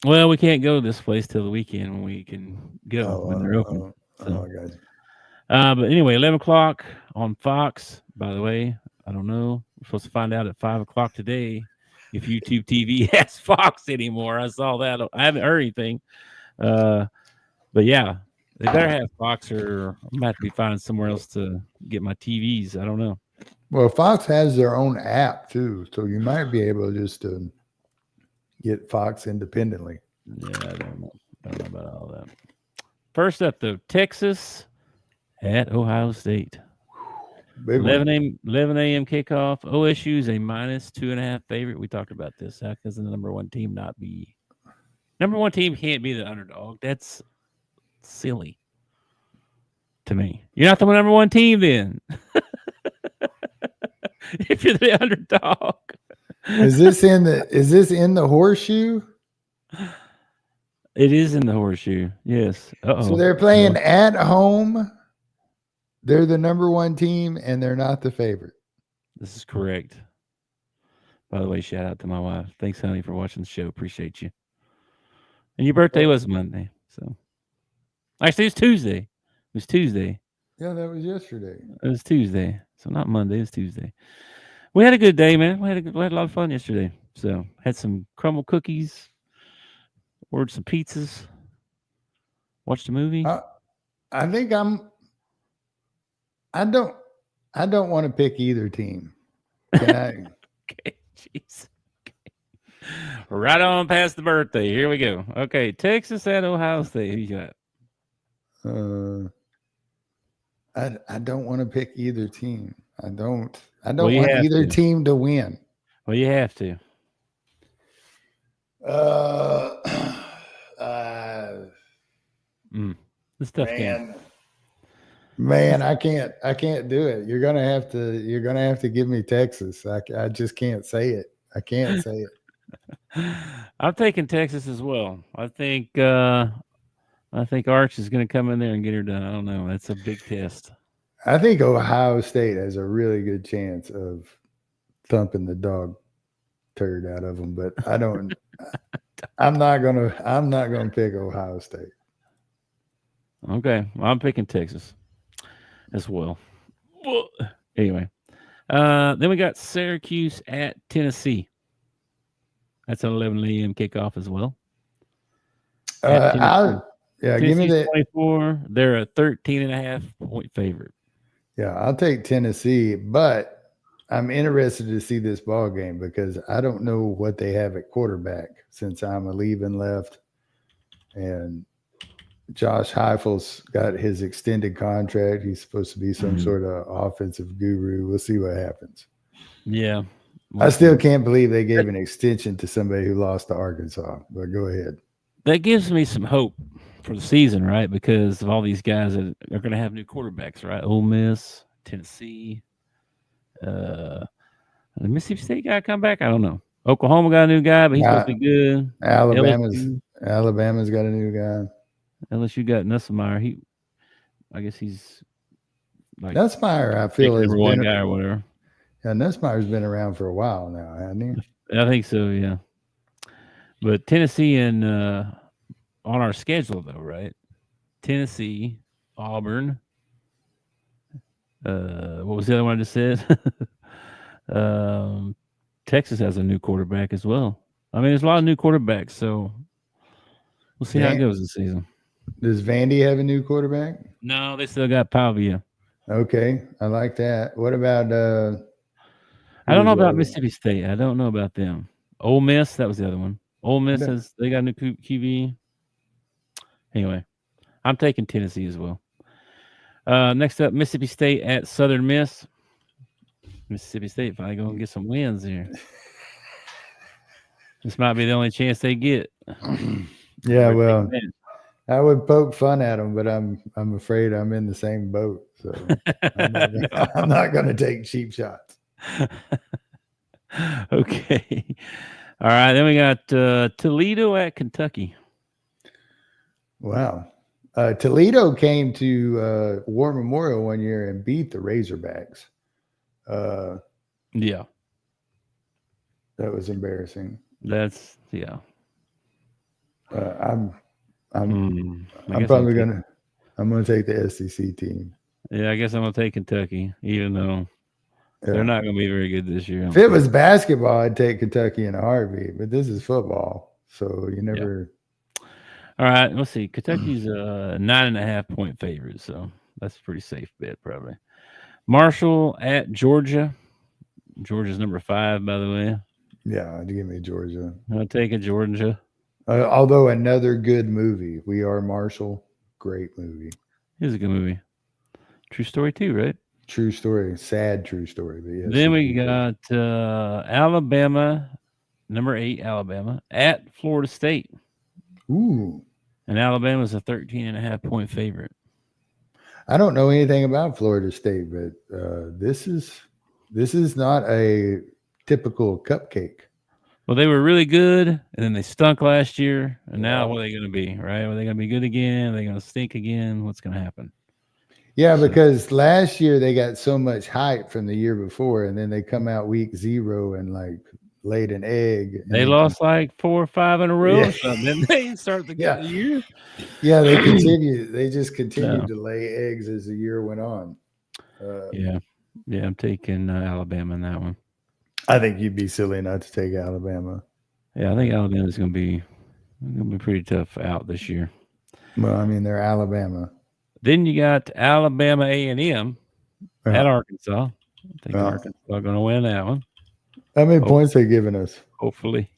Well, we can't go to this place till the weekend when we can go when they're open. Oh, I got you. But anyway, 11 o'clock on Fox. By the way, I don't know. We're supposed to find out at 5 o'clock today if YouTube TV has Fox anymore. I saw that. I haven't heard anything. But yeah, they better have Fox, or I'm going to have to be finding somewhere else to get my TVs. I don't know. Well, Fox has their own app too, so you might be able just to get Fox independently. Yeah, I don't know about all that. First up, though, Texas at Ohio State. 11 a.m. kickoff. OSU is a -2.5 favorite. We talked about this. How can the number one team not be? Number one team can't be the underdog. That's silly to me. You're not the number one team then. If you're the underdog. Is this in the horseshoe? It is in the horseshoe. Yes. So they're playing at home. They're the number one team, and they're not the favorite. This is correct. By the way, shout out to my wife. Thanks, honey, for watching the show. Appreciate you. And your birthday was Monday, so actually it was Tuesday. Yeah, that was yesterday. It was Tuesday, so not Monday. It was Tuesday. We had a good day, man. We had a lot of fun yesterday. So had some crumble cookies, ordered some pizzas, watched a movie. I think I don't want to pick either team. Can I? Okay, jeez. Okay. Right on past the birthday. Here we go. Okay, Texas at Ohio State. Who you got? I don't want to pick either team. I don't want either team to win. Well, you have to. This tough game. Man, I can't do it. You're gonna have to give me Texas. I just can't say it. I can't say it. I'm taking Texas as well. I think Arch is going to come in there and get her done. I don't know. That's a big test. I think Ohio State has a really good chance of thumping the dog turd out of them, but I don't. I'm not gonna pick Ohio State. Okay, well, I'm picking Texas as well. Anyway, then we got Syracuse at Tennessee. That's an 11 a.m. kickoff as well. Give me that. 24. They're a 13.5 point favorite. Yeah, I'll take Tennessee, but I'm interested to see this ball game because I don't know what they have at quarterback since I'm leaving left, and Josh Heifel's got his extended contract. He's supposed to be some sort of offensive guru. We'll see what happens. Yeah. I still can't believe they gave an extension to somebody who lost to Arkansas, but go ahead. That gives me some hope for the season, right? Because of all these guys that are going to have new quarterbacks, right? Ole Miss, Tennessee, the Mississippi State guy come back? I don't know. Oklahoma got a new guy, but he's supposed to be good. Alabama's got a new guy. LSU got Nussmeier. I guess he's like Nussmeier. I feel is one guy or whatever. Yeah, Nussmeier's been around for a while now, hasn't he? I think so. Yeah, but Tennessee and on our schedule though, right? Tennessee, Auburn. What was the other one I just said? Texas has a new quarterback as well. I mean, there's a lot of new quarterbacks, so we'll see how it goes this season. Does Vandy have a new quarterback? No, they still got Pavia. Okay, I like that. What about I don't know who's the about other- Mississippi State. I don't know about them. Ole Miss, that was the other one. Ole Miss they got a new QB. Anyway, I'm taking Tennessee as well. Next up, Mississippi State at Southern Miss. Mississippi State finally going to get some wins here. This might be the only chance they get. Yeah, well, I would poke fun at them, but I'm afraid I'm in the same boat. So I'm not going to take cheap shots. Okay. All right. Then we got Toledo at Kentucky. Wow. Toledo came to War Memorial one year and beat the Razorbacks. Yeah. That was embarrassing. That's yeah. I'm probably gonna take the SEC team. Yeah, I guess I'm gonna take Kentucky, even though they're not gonna be very good this year. If it was basketball, I'd take Kentucky in a heartbeat, but this is football, so you never. Yeah. All right, let's see. Kentucky's a 9.5 point favorite, so that's a pretty safe bet, probably. Marshall at Georgia. Georgia's number 5, by the way. Yeah, give me Georgia. I'll take a Georgia. Although another good movie, We Are Marshall, great movie. It's a good movie. True story too, right? True story, sad true story. But yes, then we got Alabama, number 8, Alabama at Florida State. Ooh, and Alabama's a 13.5 point favorite. I don't know anything about Florida State, but this is not a typical cupcake. Well, they were really good, and then they stunk last year, and now what are they going to be, right? Are they going to be good again? Are they going to stink again? What's going to happen? Yeah, because last year they got so much hype from the year before, and then they come out week 0 and like laid an egg. They lost like 4 or 5 in a row or something. Then they start the year. Yeah, they continue. They just continued to lay eggs as the year went on. Yeah, I'm taking Alabama in that one. I think you'd be silly not to take Alabama. Yeah, I think Alabama's going to be pretty tough out this year. Well, I mean, they're Alabama. Then you got Alabama A&M at Arkansas. I think Arkansas are going to win that one. How many points they giving us? Hopefully.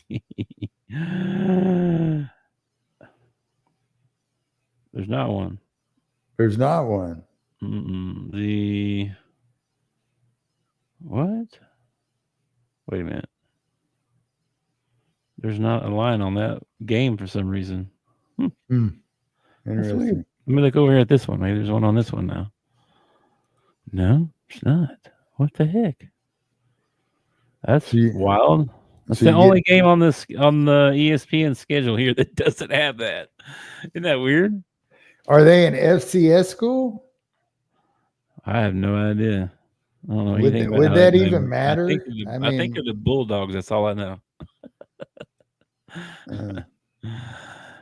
There's not one. There's not one. What? Wait a minute. There's not a line on that game for some reason. Interesting. Let me look over here at this one. Maybe there's one on this one now. No, it's not. What the heck? That's wild. That's the only game on the ESPN schedule here that doesn't have that. Isn't that weird? Are they an FCS school? I have no idea. I don't know anything would that even matter? I think of the Bulldogs. That's all I know.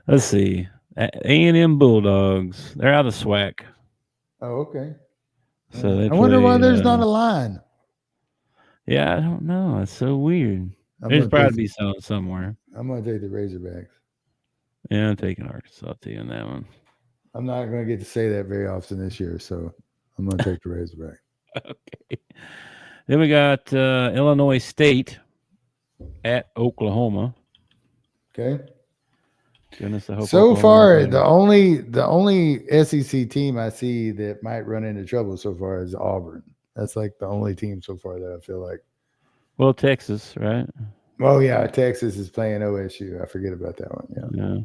Let's see. A&M Bulldogs. They're out of SWAC. Oh, okay. So I wonder why there's not a line. Yeah, I don't know. It's so weird. There's probably some somewhere. I'm going to take the Razorbacks. Yeah, I'm taking Arkansas too in that one. I'm not going to get to say that very often this year, so I'm going to take the Razorback. Okay. Then we got Illinois State at Oklahoma. Okay. Goodness, I hope so far, the only SEC team I see that might run into trouble so far is Auburn. That's like the only team so far that I feel like. Well, Texas, right? Oh yeah, Texas is playing OSU. I forget about that one. Yeah.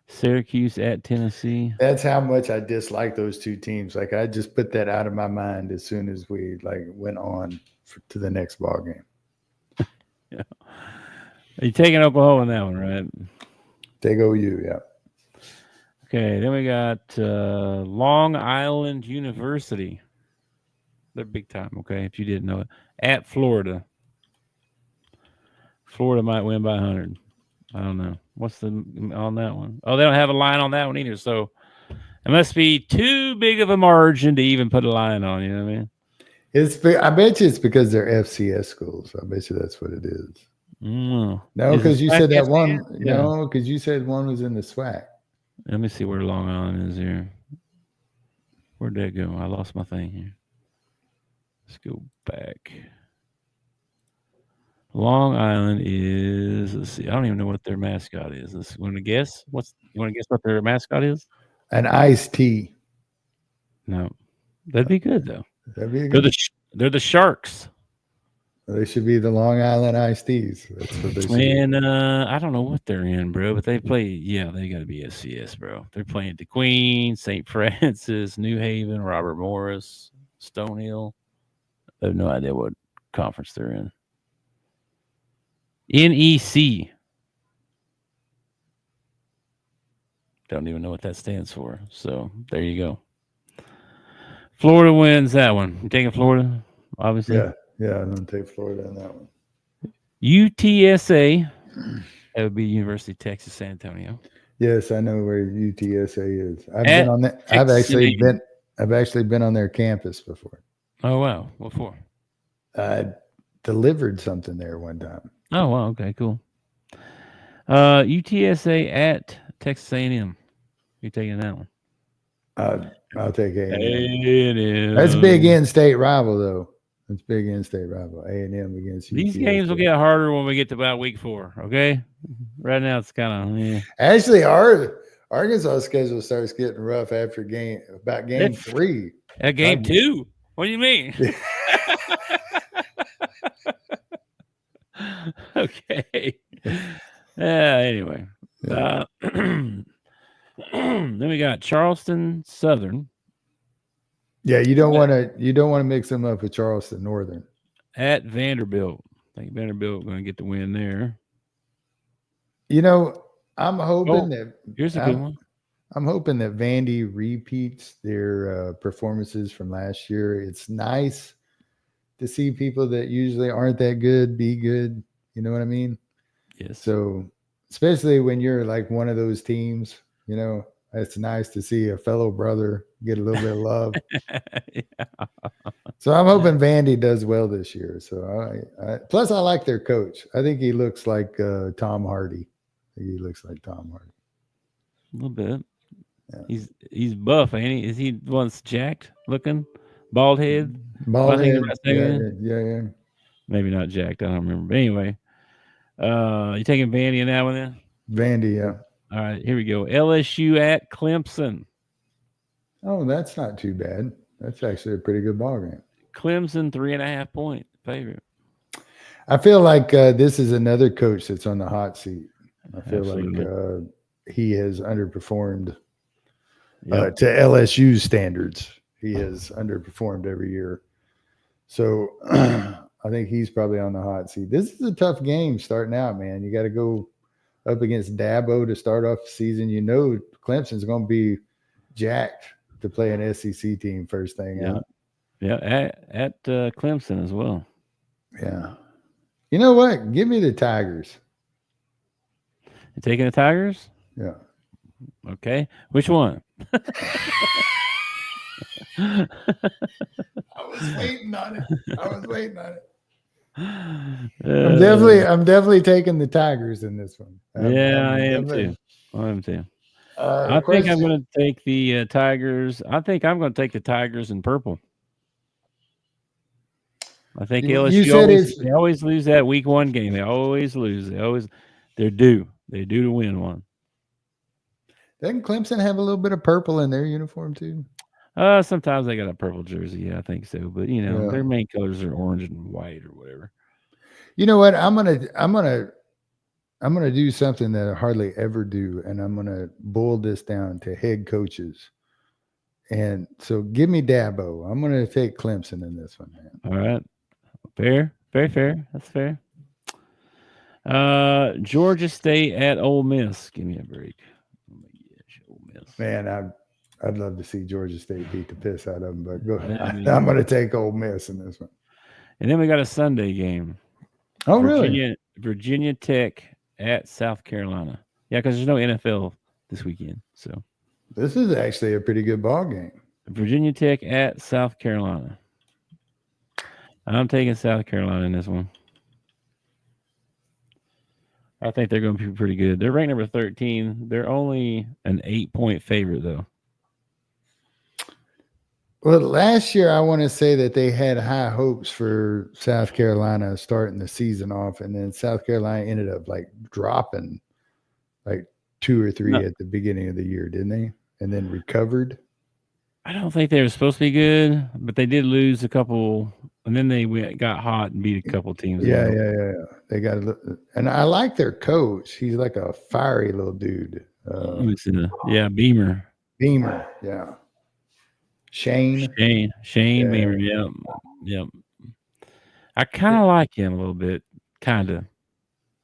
Syracuse at Tennessee. That's how much I dislike those two teams. Like I just put that out of my mind as soon as we went on to the next ball game. Yeah. Are you taking Oklahoma in that one, right? Take OU, yeah. Okay, then we got Long Island University. They're big time, okay, if you didn't know it. At Florida. Florida might win by 100. I don't know. What's on that one? Oh, they don't have a line on that one either, so it must be too big of a margin to even put a line on, you know what I mean? I bet you it's because they're FCS schools. I bet you that's what it is. No, because you said that one. No, because you said one was in the SWAC. Let me see where Long Island is here. Where'd that go? I lost my thing here. Let's go back. Long Island is. Let's see. I don't even know what their mascot is. Let's want to guess. You want to guess what their mascot is? An iced tea. No, that'd be good though. That'd be They're good. they're the Sharks. They should be the Long Island iced teas. That's what they should be. And I don't know what they're in, bro, but they play. Yeah, they got to be SCS, bro. They're playing the Queen, St. Francis, New Haven, Robert Morris, Stonehill. I have no idea what conference they're in. NEC. Don't even know what that stands for. So there you go. Florida wins that one. You taking Florida, obviously? Yeah, I'm going to take Florida on that one. UTSA. That would be University of Texas San Antonio. Yes, I know where UTSA is. I've At been on that. I've actually been on their campus before. Oh wow. What for? I delivered something there one time. Oh wow. Okay, cool. UTSA at Texas A&M. You taking that one? I'll take A&M. A&M. That's a big in-state rival, though. That's big in-state rival. A&M against UTSA. These games will get harder when we get to about week 4. Okay. Right now it's kind of yeah. Actually, Arkansas schedule starts getting rough after game 3. At game 2. What do you mean? Okay. Anyway. Yeah. Then we got Charleston Southern. Yeah, you don't want to mix them up with Charleston Northern. At Vanderbilt. I think Vanderbilt going to get the win there. You know, I'm hoping that here's a good one. I'm hoping that Vandy repeats their performances from last year. It's nice to see people that usually aren't that good be good. You know what I mean? Yes. So, especially when you're like one of those teams, you know, it's nice to see a fellow brother get a little bit of love. Yeah. So I'm hoping Vandy does well this year. So plus I like their coach. I think he looks like Tom Hardy. I think he looks like Tom Hardy. A little bit. Yeah. He's buff, ain't he? Is he once jacked looking? Bald head? Bald head. Yeah. Maybe not jacked. I don't remember. But anyway, you taking Vandy in that one then? Vandy, yeah. All right, here we go. LSU at Clemson. Oh, that's not too bad. That's actually a pretty good ball game. Clemson 3.5 point favorite. I feel like this is another coach that's on the hot seat. I feel like he has underperformed to LSU standards. He has underperformed every year. So I think he's probably on the hot seat. This is a tough game starting out, man. You got to go up against Dabo to start off the season. You know Clemson's going to be jacked to play an SEC team first thing out. Yeah, at Clemson as well. Yeah. You know what? Give me the Tigers. You taking the Tigers? Yeah. Okay. Which one? I was waiting on it. I'm definitely taking the Tigers in this one. I am too. I think I'm going to take the Tigers. I think I'm going to take the Tigers in purple. I think LSU they always lose that week 1 game. They always lose. They're due. They're due to win one. Doesn't Clemson have a little bit of purple in their uniform too? Sometimes they got a purple jersey. Yeah, I think so. But their main colors are orange and white or whatever. You know what? I'm gonna do something that I hardly ever do, and I'm gonna boil this down to head coaches. And so, give me Dabo. I'm gonna take Clemson in this one, man. All right, fair, very fair. That's fair. Georgia State at Ole Miss. Give me a break. Oh my gosh, Ole Miss. Man, I'd love to see Georgia State beat the piss out of them, but go ahead. I'm going to take Ole Miss in this one. And then we got a Sunday game. Oh, really? Virginia Tech at South Carolina. Yeah, because there's no NFL this weekend. So this is actually a pretty good ball game. Virginia Tech at South Carolina. I'm taking South Carolina in this one. I think they're going to be pretty good. They're ranked number 13. They're only an 8-point favorite, though. Well, last year I want to say that they had high hopes for South Carolina starting the season off, and then South Carolina ended up like dropping like 2 or 3 at the beginning of the year, didn't they? And then recovered. I don't think they were supposed to be good, but they did lose a couple, and then they got hot and beat a couple teams. Yeah. They got and I like their coach. He's like a fiery little dude. Beamer. Yeah. Shane Beamer. Yep. I kind of like him a little bit, kind of.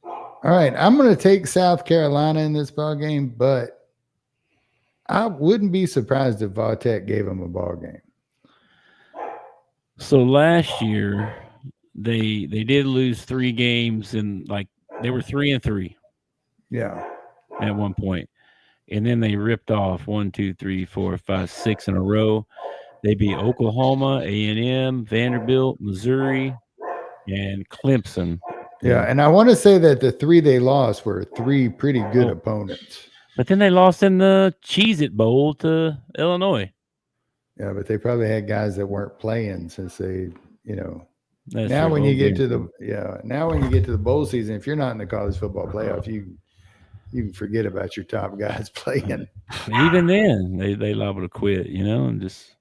All right, I'm going to take South Carolina in this ball game, but I wouldn't be surprised if Vautech gave them a ball game. So last year, they did lose 3 games, and like they were 3-3. Yeah. At one point, and then they ripped off 1, 2, 3, 4, 5, 6 in a row. They beat Oklahoma, A&M, Vanderbilt, Missouri, and Clemson. Yeah, and I want to say that the 3 they lost were 3 pretty good opponents. But then they lost in the Cheez-It Bowl to Illinois. Yeah, but they probably had guys that weren't playing since they, That's now when you get to the bowl season, if you're not in the college football playoff, you can forget about your top guys playing. Even then, they liable to quit, and just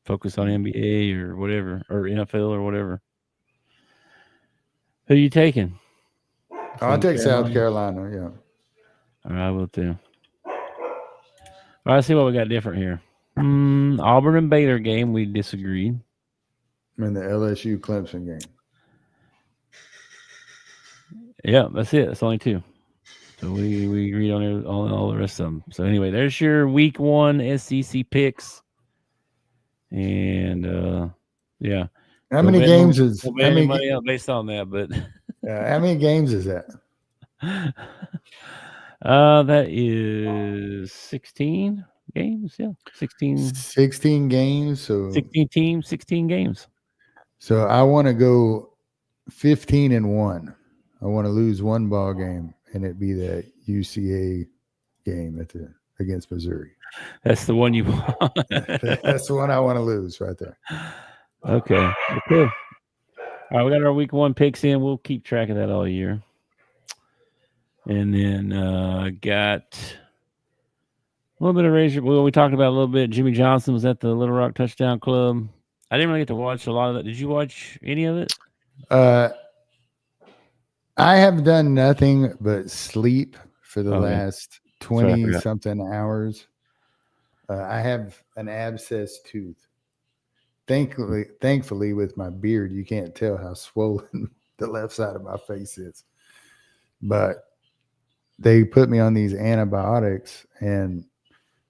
focus on NBA or whatever, or NFL or whatever. Who are you taking? I'll take South Carolina, yeah. All right, I will too. All right, let's see what we got different here. Auburn and Baylor game, we disagreed. And the LSU Clemson game. Yeah, that's it. That's only 2. So we agreed on all the rest of them. So anyway, there's your week 1 SEC picks. And yeah. How many games is how many money out based on that? But how many games is that? That is 16 games. Yeah, 16 games. So 16 teams, 16 games. So I want to go 15-1. I want to lose 1 ball game, and it be that UCA game against Missouri. That's the one you want. That's the one I want to lose right there. Okay. Cool. All right, we got our week 1 picks in. We'll keep track of that all year. And then got a little bit of Razor. Well, we talked about a little bit. Jimmy Johnson was at the Little Rock Touchdown Club. I didn't really get to watch a lot of that. Did you watch any of it? I have done nothing but sleep for the last 20-something hours. I have an abscessed tooth. Thankfully, with my beard, you can't tell how swollen the left side of my face is. But they put me on these antibiotics, and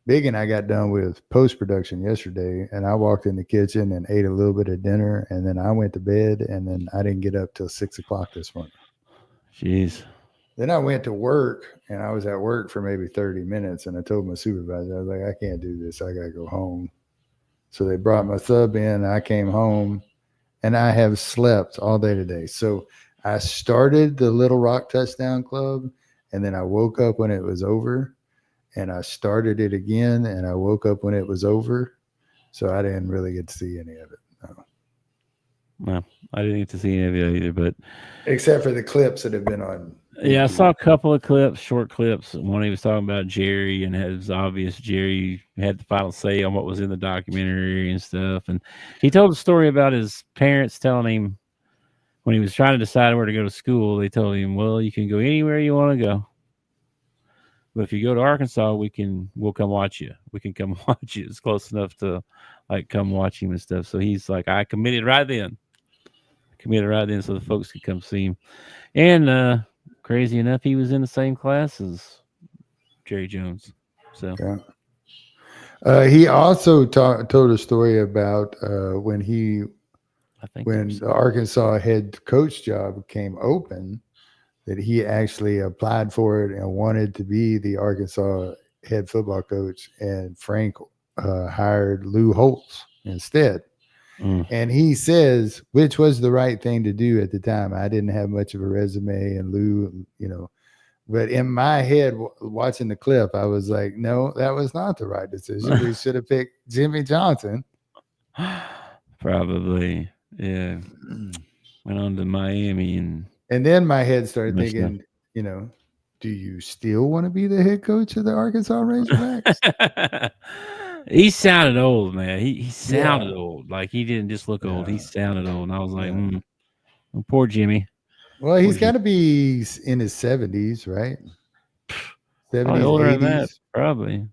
Big and I got done with post-production yesterday, and I walked in the kitchen and ate a little bit of dinner, and then I went to bed, and then I didn't get up till 6 o'clock this morning. Jeez. Then I went to work, and I was at work for maybe 30 minutes, and I told my supervisor, I was like, I can't do this. I got to go home. So they brought my sub in. I came home, and I have slept all day today. So I started the Little Rock Touchdown Club, and then I woke up when it was over, and I started it again, and I woke up when it was over. So I didn't really get to see any of it. No. Well, I didn't get to see any of it either, but except for the clips that have been on. Yeah, I saw a couple of clips, short clips. One he was talking about Jerry, and it was obvious Jerry had the final say on what was in the documentary and stuff. And he told a story about his parents telling him when he was trying to decide where to go to school, they told him, well, you can go anywhere you want to go. But if you go to Arkansas, we'll come watch you. We can come watch you. It's close enough to like come watch him and stuff. So he's like, I committed right then so the folks could come see him. And crazy enough, he was in the same class as Jerry Jones. So yeah. He also told a story about when the Arkansas head coach job came open, that he actually applied for it and wanted to be the Arkansas head football coach, and Frank hired Lou Holtz instead. And he says, which was the right thing to do at the time. I didn't have much of a resume, and Lou, But in my head, watching the clip, I was like, no, that was not the right decision. We should have picked Jimmy Johnson. Probably. Yeah. Went on to Miami and then my head started messed up. thinking, do you still want to be the head coach of the Arkansas Razorbacks? He sounded old, man. He sounded old. Like he didn't just look old. He sounded old. And I was like, poor Jimmy. Well, he's got to be in his 70s, right? 70s, older 80s. Than that, probably.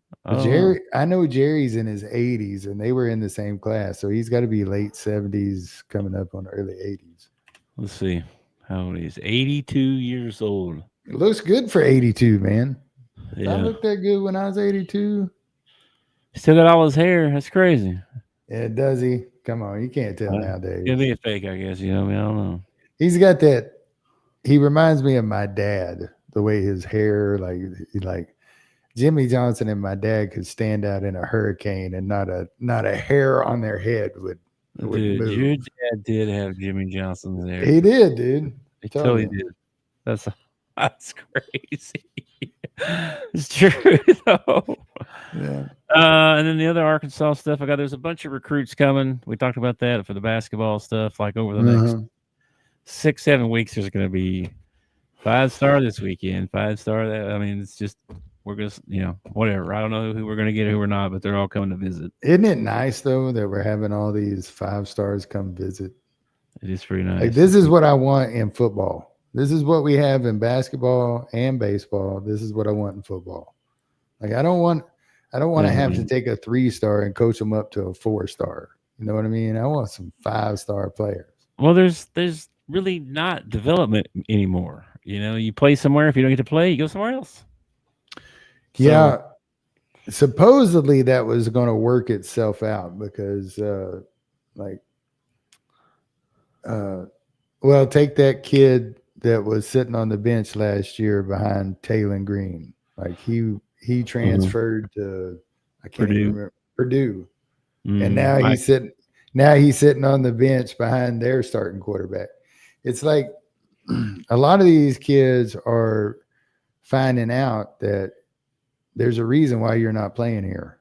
I know Jerry's in his 80s, and they were in the same class, so he's got to be late 70s, coming up on early 80s. Let's see how old he is. 82 years old. It looks good for 82, man. Yeah. I looked that good when I was 82. Still got all his hair. That's crazy. Yeah, does he? Come on, you can't tell nowadays. It'll be a fake, I guess. I don't know. He's got that. He reminds me of my dad. The way his hair, like Jimmy Johnson and my dad could stand out in a hurricane, and not a hair on their head would dude, move. Your dad did have Jimmy Johnson's hair. He did, dude. He totally did. That's crazy. It's true though. Yeah. And then the other Arkansas stuff I got. There's a bunch of recruits coming. We talked about that for the basketball stuff. Like over the next 6-7 weeks, there's going to be 5-star this weekend, 5-star that. I mean, it's just we're just whatever. I don't know who we're going to get, who we're not, but they're all coming to visit. Isn't it nice though that we're having all these 5-stars come visit? It is pretty nice. Like, this is what I want in football. This is what we have in basketball and baseball. This is what I want in football. Like, I don't want to have to take a 3-star and coach them up to a 4-star. You know what I mean? I want some 5-star players. Well, there's really not development anymore. You play somewhere. If you don't get to play, you go somewhere else. Yeah. Supposedly that was going to work itself out because, take that kid that was sitting on the bench last year behind Taylor Green. Like he transferred to Purdue. And now he's sitting on the bench behind their starting quarterback. It's like a lot of these kids are finding out that there's a reason why you're not playing here.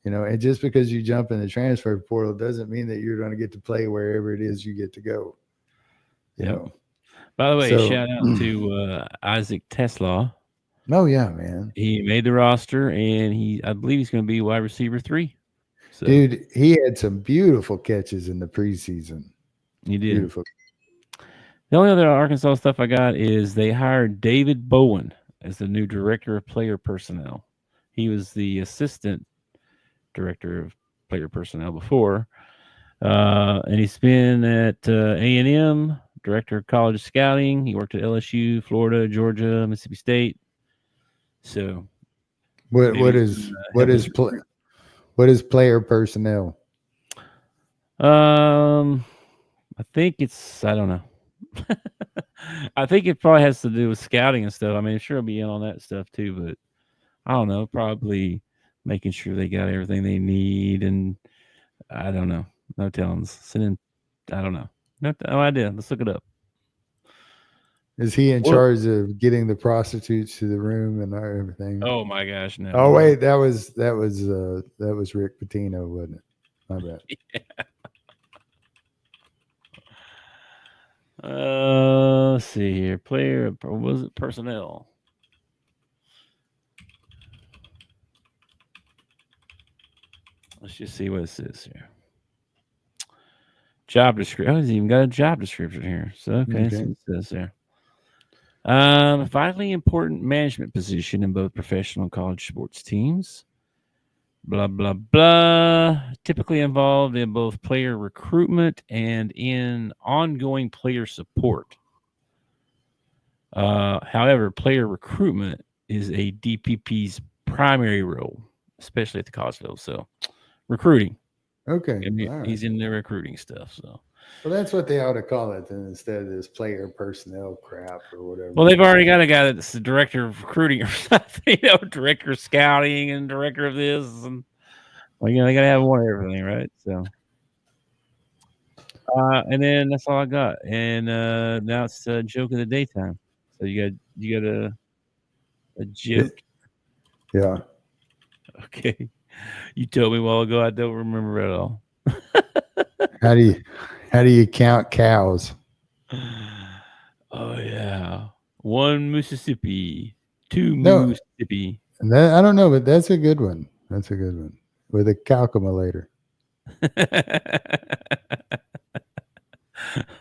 And just because you jump in the transfer portal doesn't mean that you're going to get to play wherever it is you get to go. You know? By the way, shout out to Isaac Tesla. Oh yeah, man. He made the roster, and I believe he's going to be wide receiver 3. So. Dude, he had some beautiful catches in the preseason. He did. Beautiful. The only other Arkansas stuff I got is they hired David Bowen as the new director of player personnel. He was the assistant director of player personnel before, and he's been at A&M, director of college scouting. He worked at LSU, Florida, Georgia, Mississippi State. So, what is player personnel? I think I don't know. I think it probably has to do with scouting and stuff. I mean, sure, I'll be in on that stuff too, but I don't know. Probably making sure they got everything they need, and I don't know. No telling. I don't know. No idea. Let's look it up. Is he in charge of getting the prostitutes to the room and everything? Oh my gosh, no. Oh wait, that was Rick Pitino, wasn't it? My bad. Yeah. Let's see here. Player, was it personnel? Let's just see what it says here. Job description. Oh, he's even got a job description here. So okay. That's what it says there. Vitally important management position in both professional and college sports teams. Blah, blah, blah. Typically involved in both player recruitment and in ongoing player support. However, player recruitment is a DPP's primary role, especially at the college level. So, recruiting. Okay. He's in the recruiting stuff. So. Well, that's what they ought to call it then, instead of this player personnel crap or whatever. Well, they've already got a guy that's the director of recruiting or something, director of scouting and director of this. And, they got to have one of everything, right? So, and then that's all I got. And now it's a joke of the daytime. So you got A joke. Yeah. Okay. You told me a while ago. I don't remember at all. How do you count cows? Oh yeah. 1 Mississippi. 2 No. Mississippi. I don't know, but that's a good one. That's a good one. With a calculator.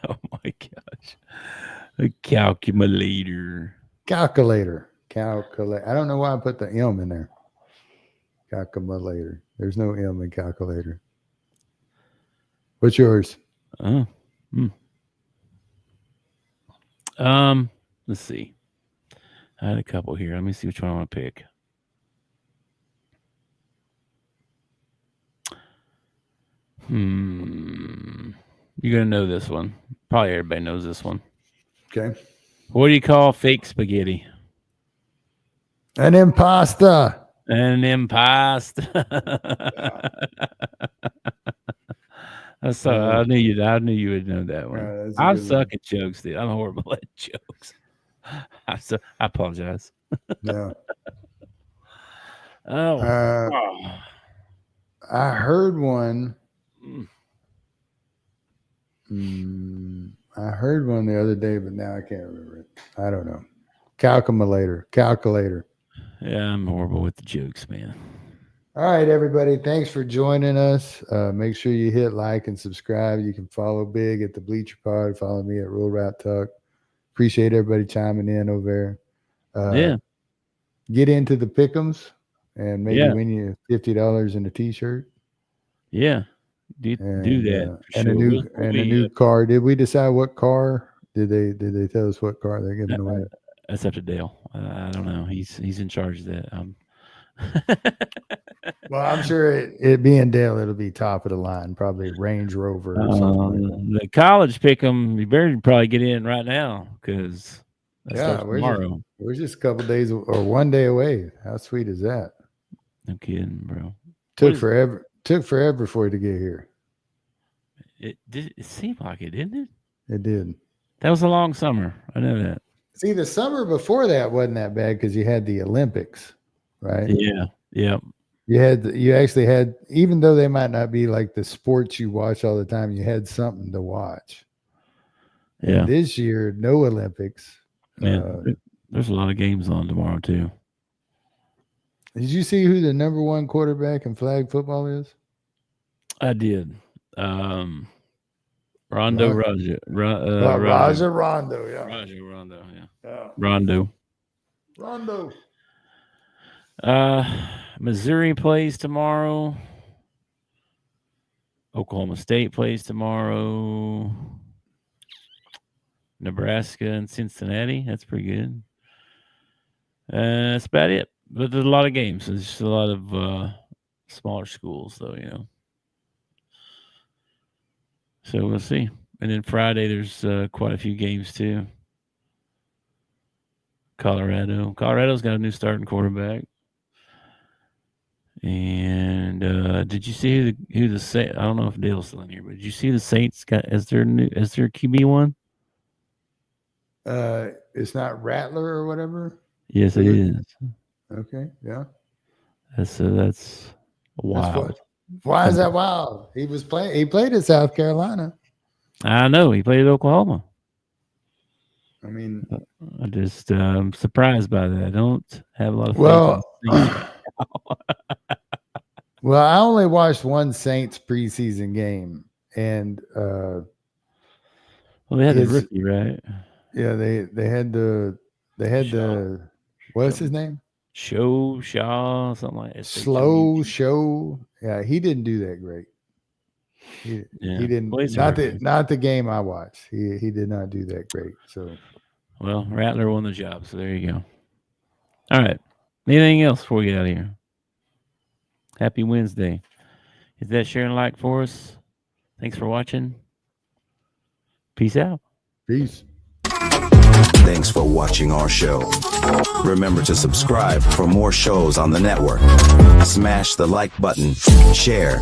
Oh my gosh. A calculator. Calculator. I don't know why I put the M in there. Calculator. There's no M in calculator. What's yours? Oh. Let's see. I had a couple here. Let me see which one I want to pick. You're gonna know this one. Probably everybody knows this one. Okay. What do you call fake spaghetti? An impasta. An impasta. I knew you would know that one. I suck at jokes, dude. I'm horrible at jokes. I apologize. Yeah. I heard one. I heard one the other day, but now I can't remember it. I don't know. Calculator. Yeah, I'm horrible with the jokes, man. All right, everybody. Thanks for joining us. Make sure you hit like and subscribe. You can follow Big at the Bleacher Pod. Follow me at Rural Route Talk. Appreciate everybody chiming in over there. Get into the pick'ems and maybe win you $50 in a T-shirt. Yeah, do that. And a new car. Did we decide what car? Did they tell us what car they're giving away? That's up to Dale. I don't know. He's in charge of that. Well, I'm sure it being Dale, it'll be top of the line, probably Range Rover or something. Like that. The college pick'em, you better probably get in right now because tomorrow. We're just a couple days or 1 day away. How sweet is that? No kidding, bro. Took forever for it to get here. It seemed like it, didn't it? It did. That was a long summer. I know that. See, the summer before that wasn't that bad because you had the Olympics, right? Yeah. You actually had, even though they might not be like the sports you watch all the time, you had something to watch. Yeah. And this year, no Olympics. Man, there's a lot of games on tomorrow too. Did you see who the number 1 quarterback in flag football is? I did. Rondo. Rondo, yeah. Rondo. Missouri plays tomorrow. Oklahoma State plays tomorrow. Nebraska and Cincinnati. That's pretty good. That's about it. But there's a lot of games. There's just a lot of smaller schools, though, So we'll see. And then Friday, there's quite a few games, too. Colorado's got a new starting quarterback. And did you see who the Saints? I don't know if Dale's still in here, but did you see the Saints got as their QB one? It's not Rattler or whatever. Yes, it is. Okay, yeah. That's wild. Why is that wild? He played at South Carolina. I know he played at Oklahoma. I mean, I just surprised by that. I don't have a lot of faith. Well, I only watched one Saints preseason game, and they had the rookie, right? Yeah, they had the what's his name? Shaw, something like that. Show. Yeah, he didn't do that great. He didn't. Not the game I watched. He did not do that great. So, well, Rattler won the job. So there you go. All right. Anything else before we get out of here? Happy Wednesday. Hit that share and like for us. Thanks for watching. Peace out. Peace. Thanks for watching our show. Remember to subscribe for more shows on the network. Smash the like button, share,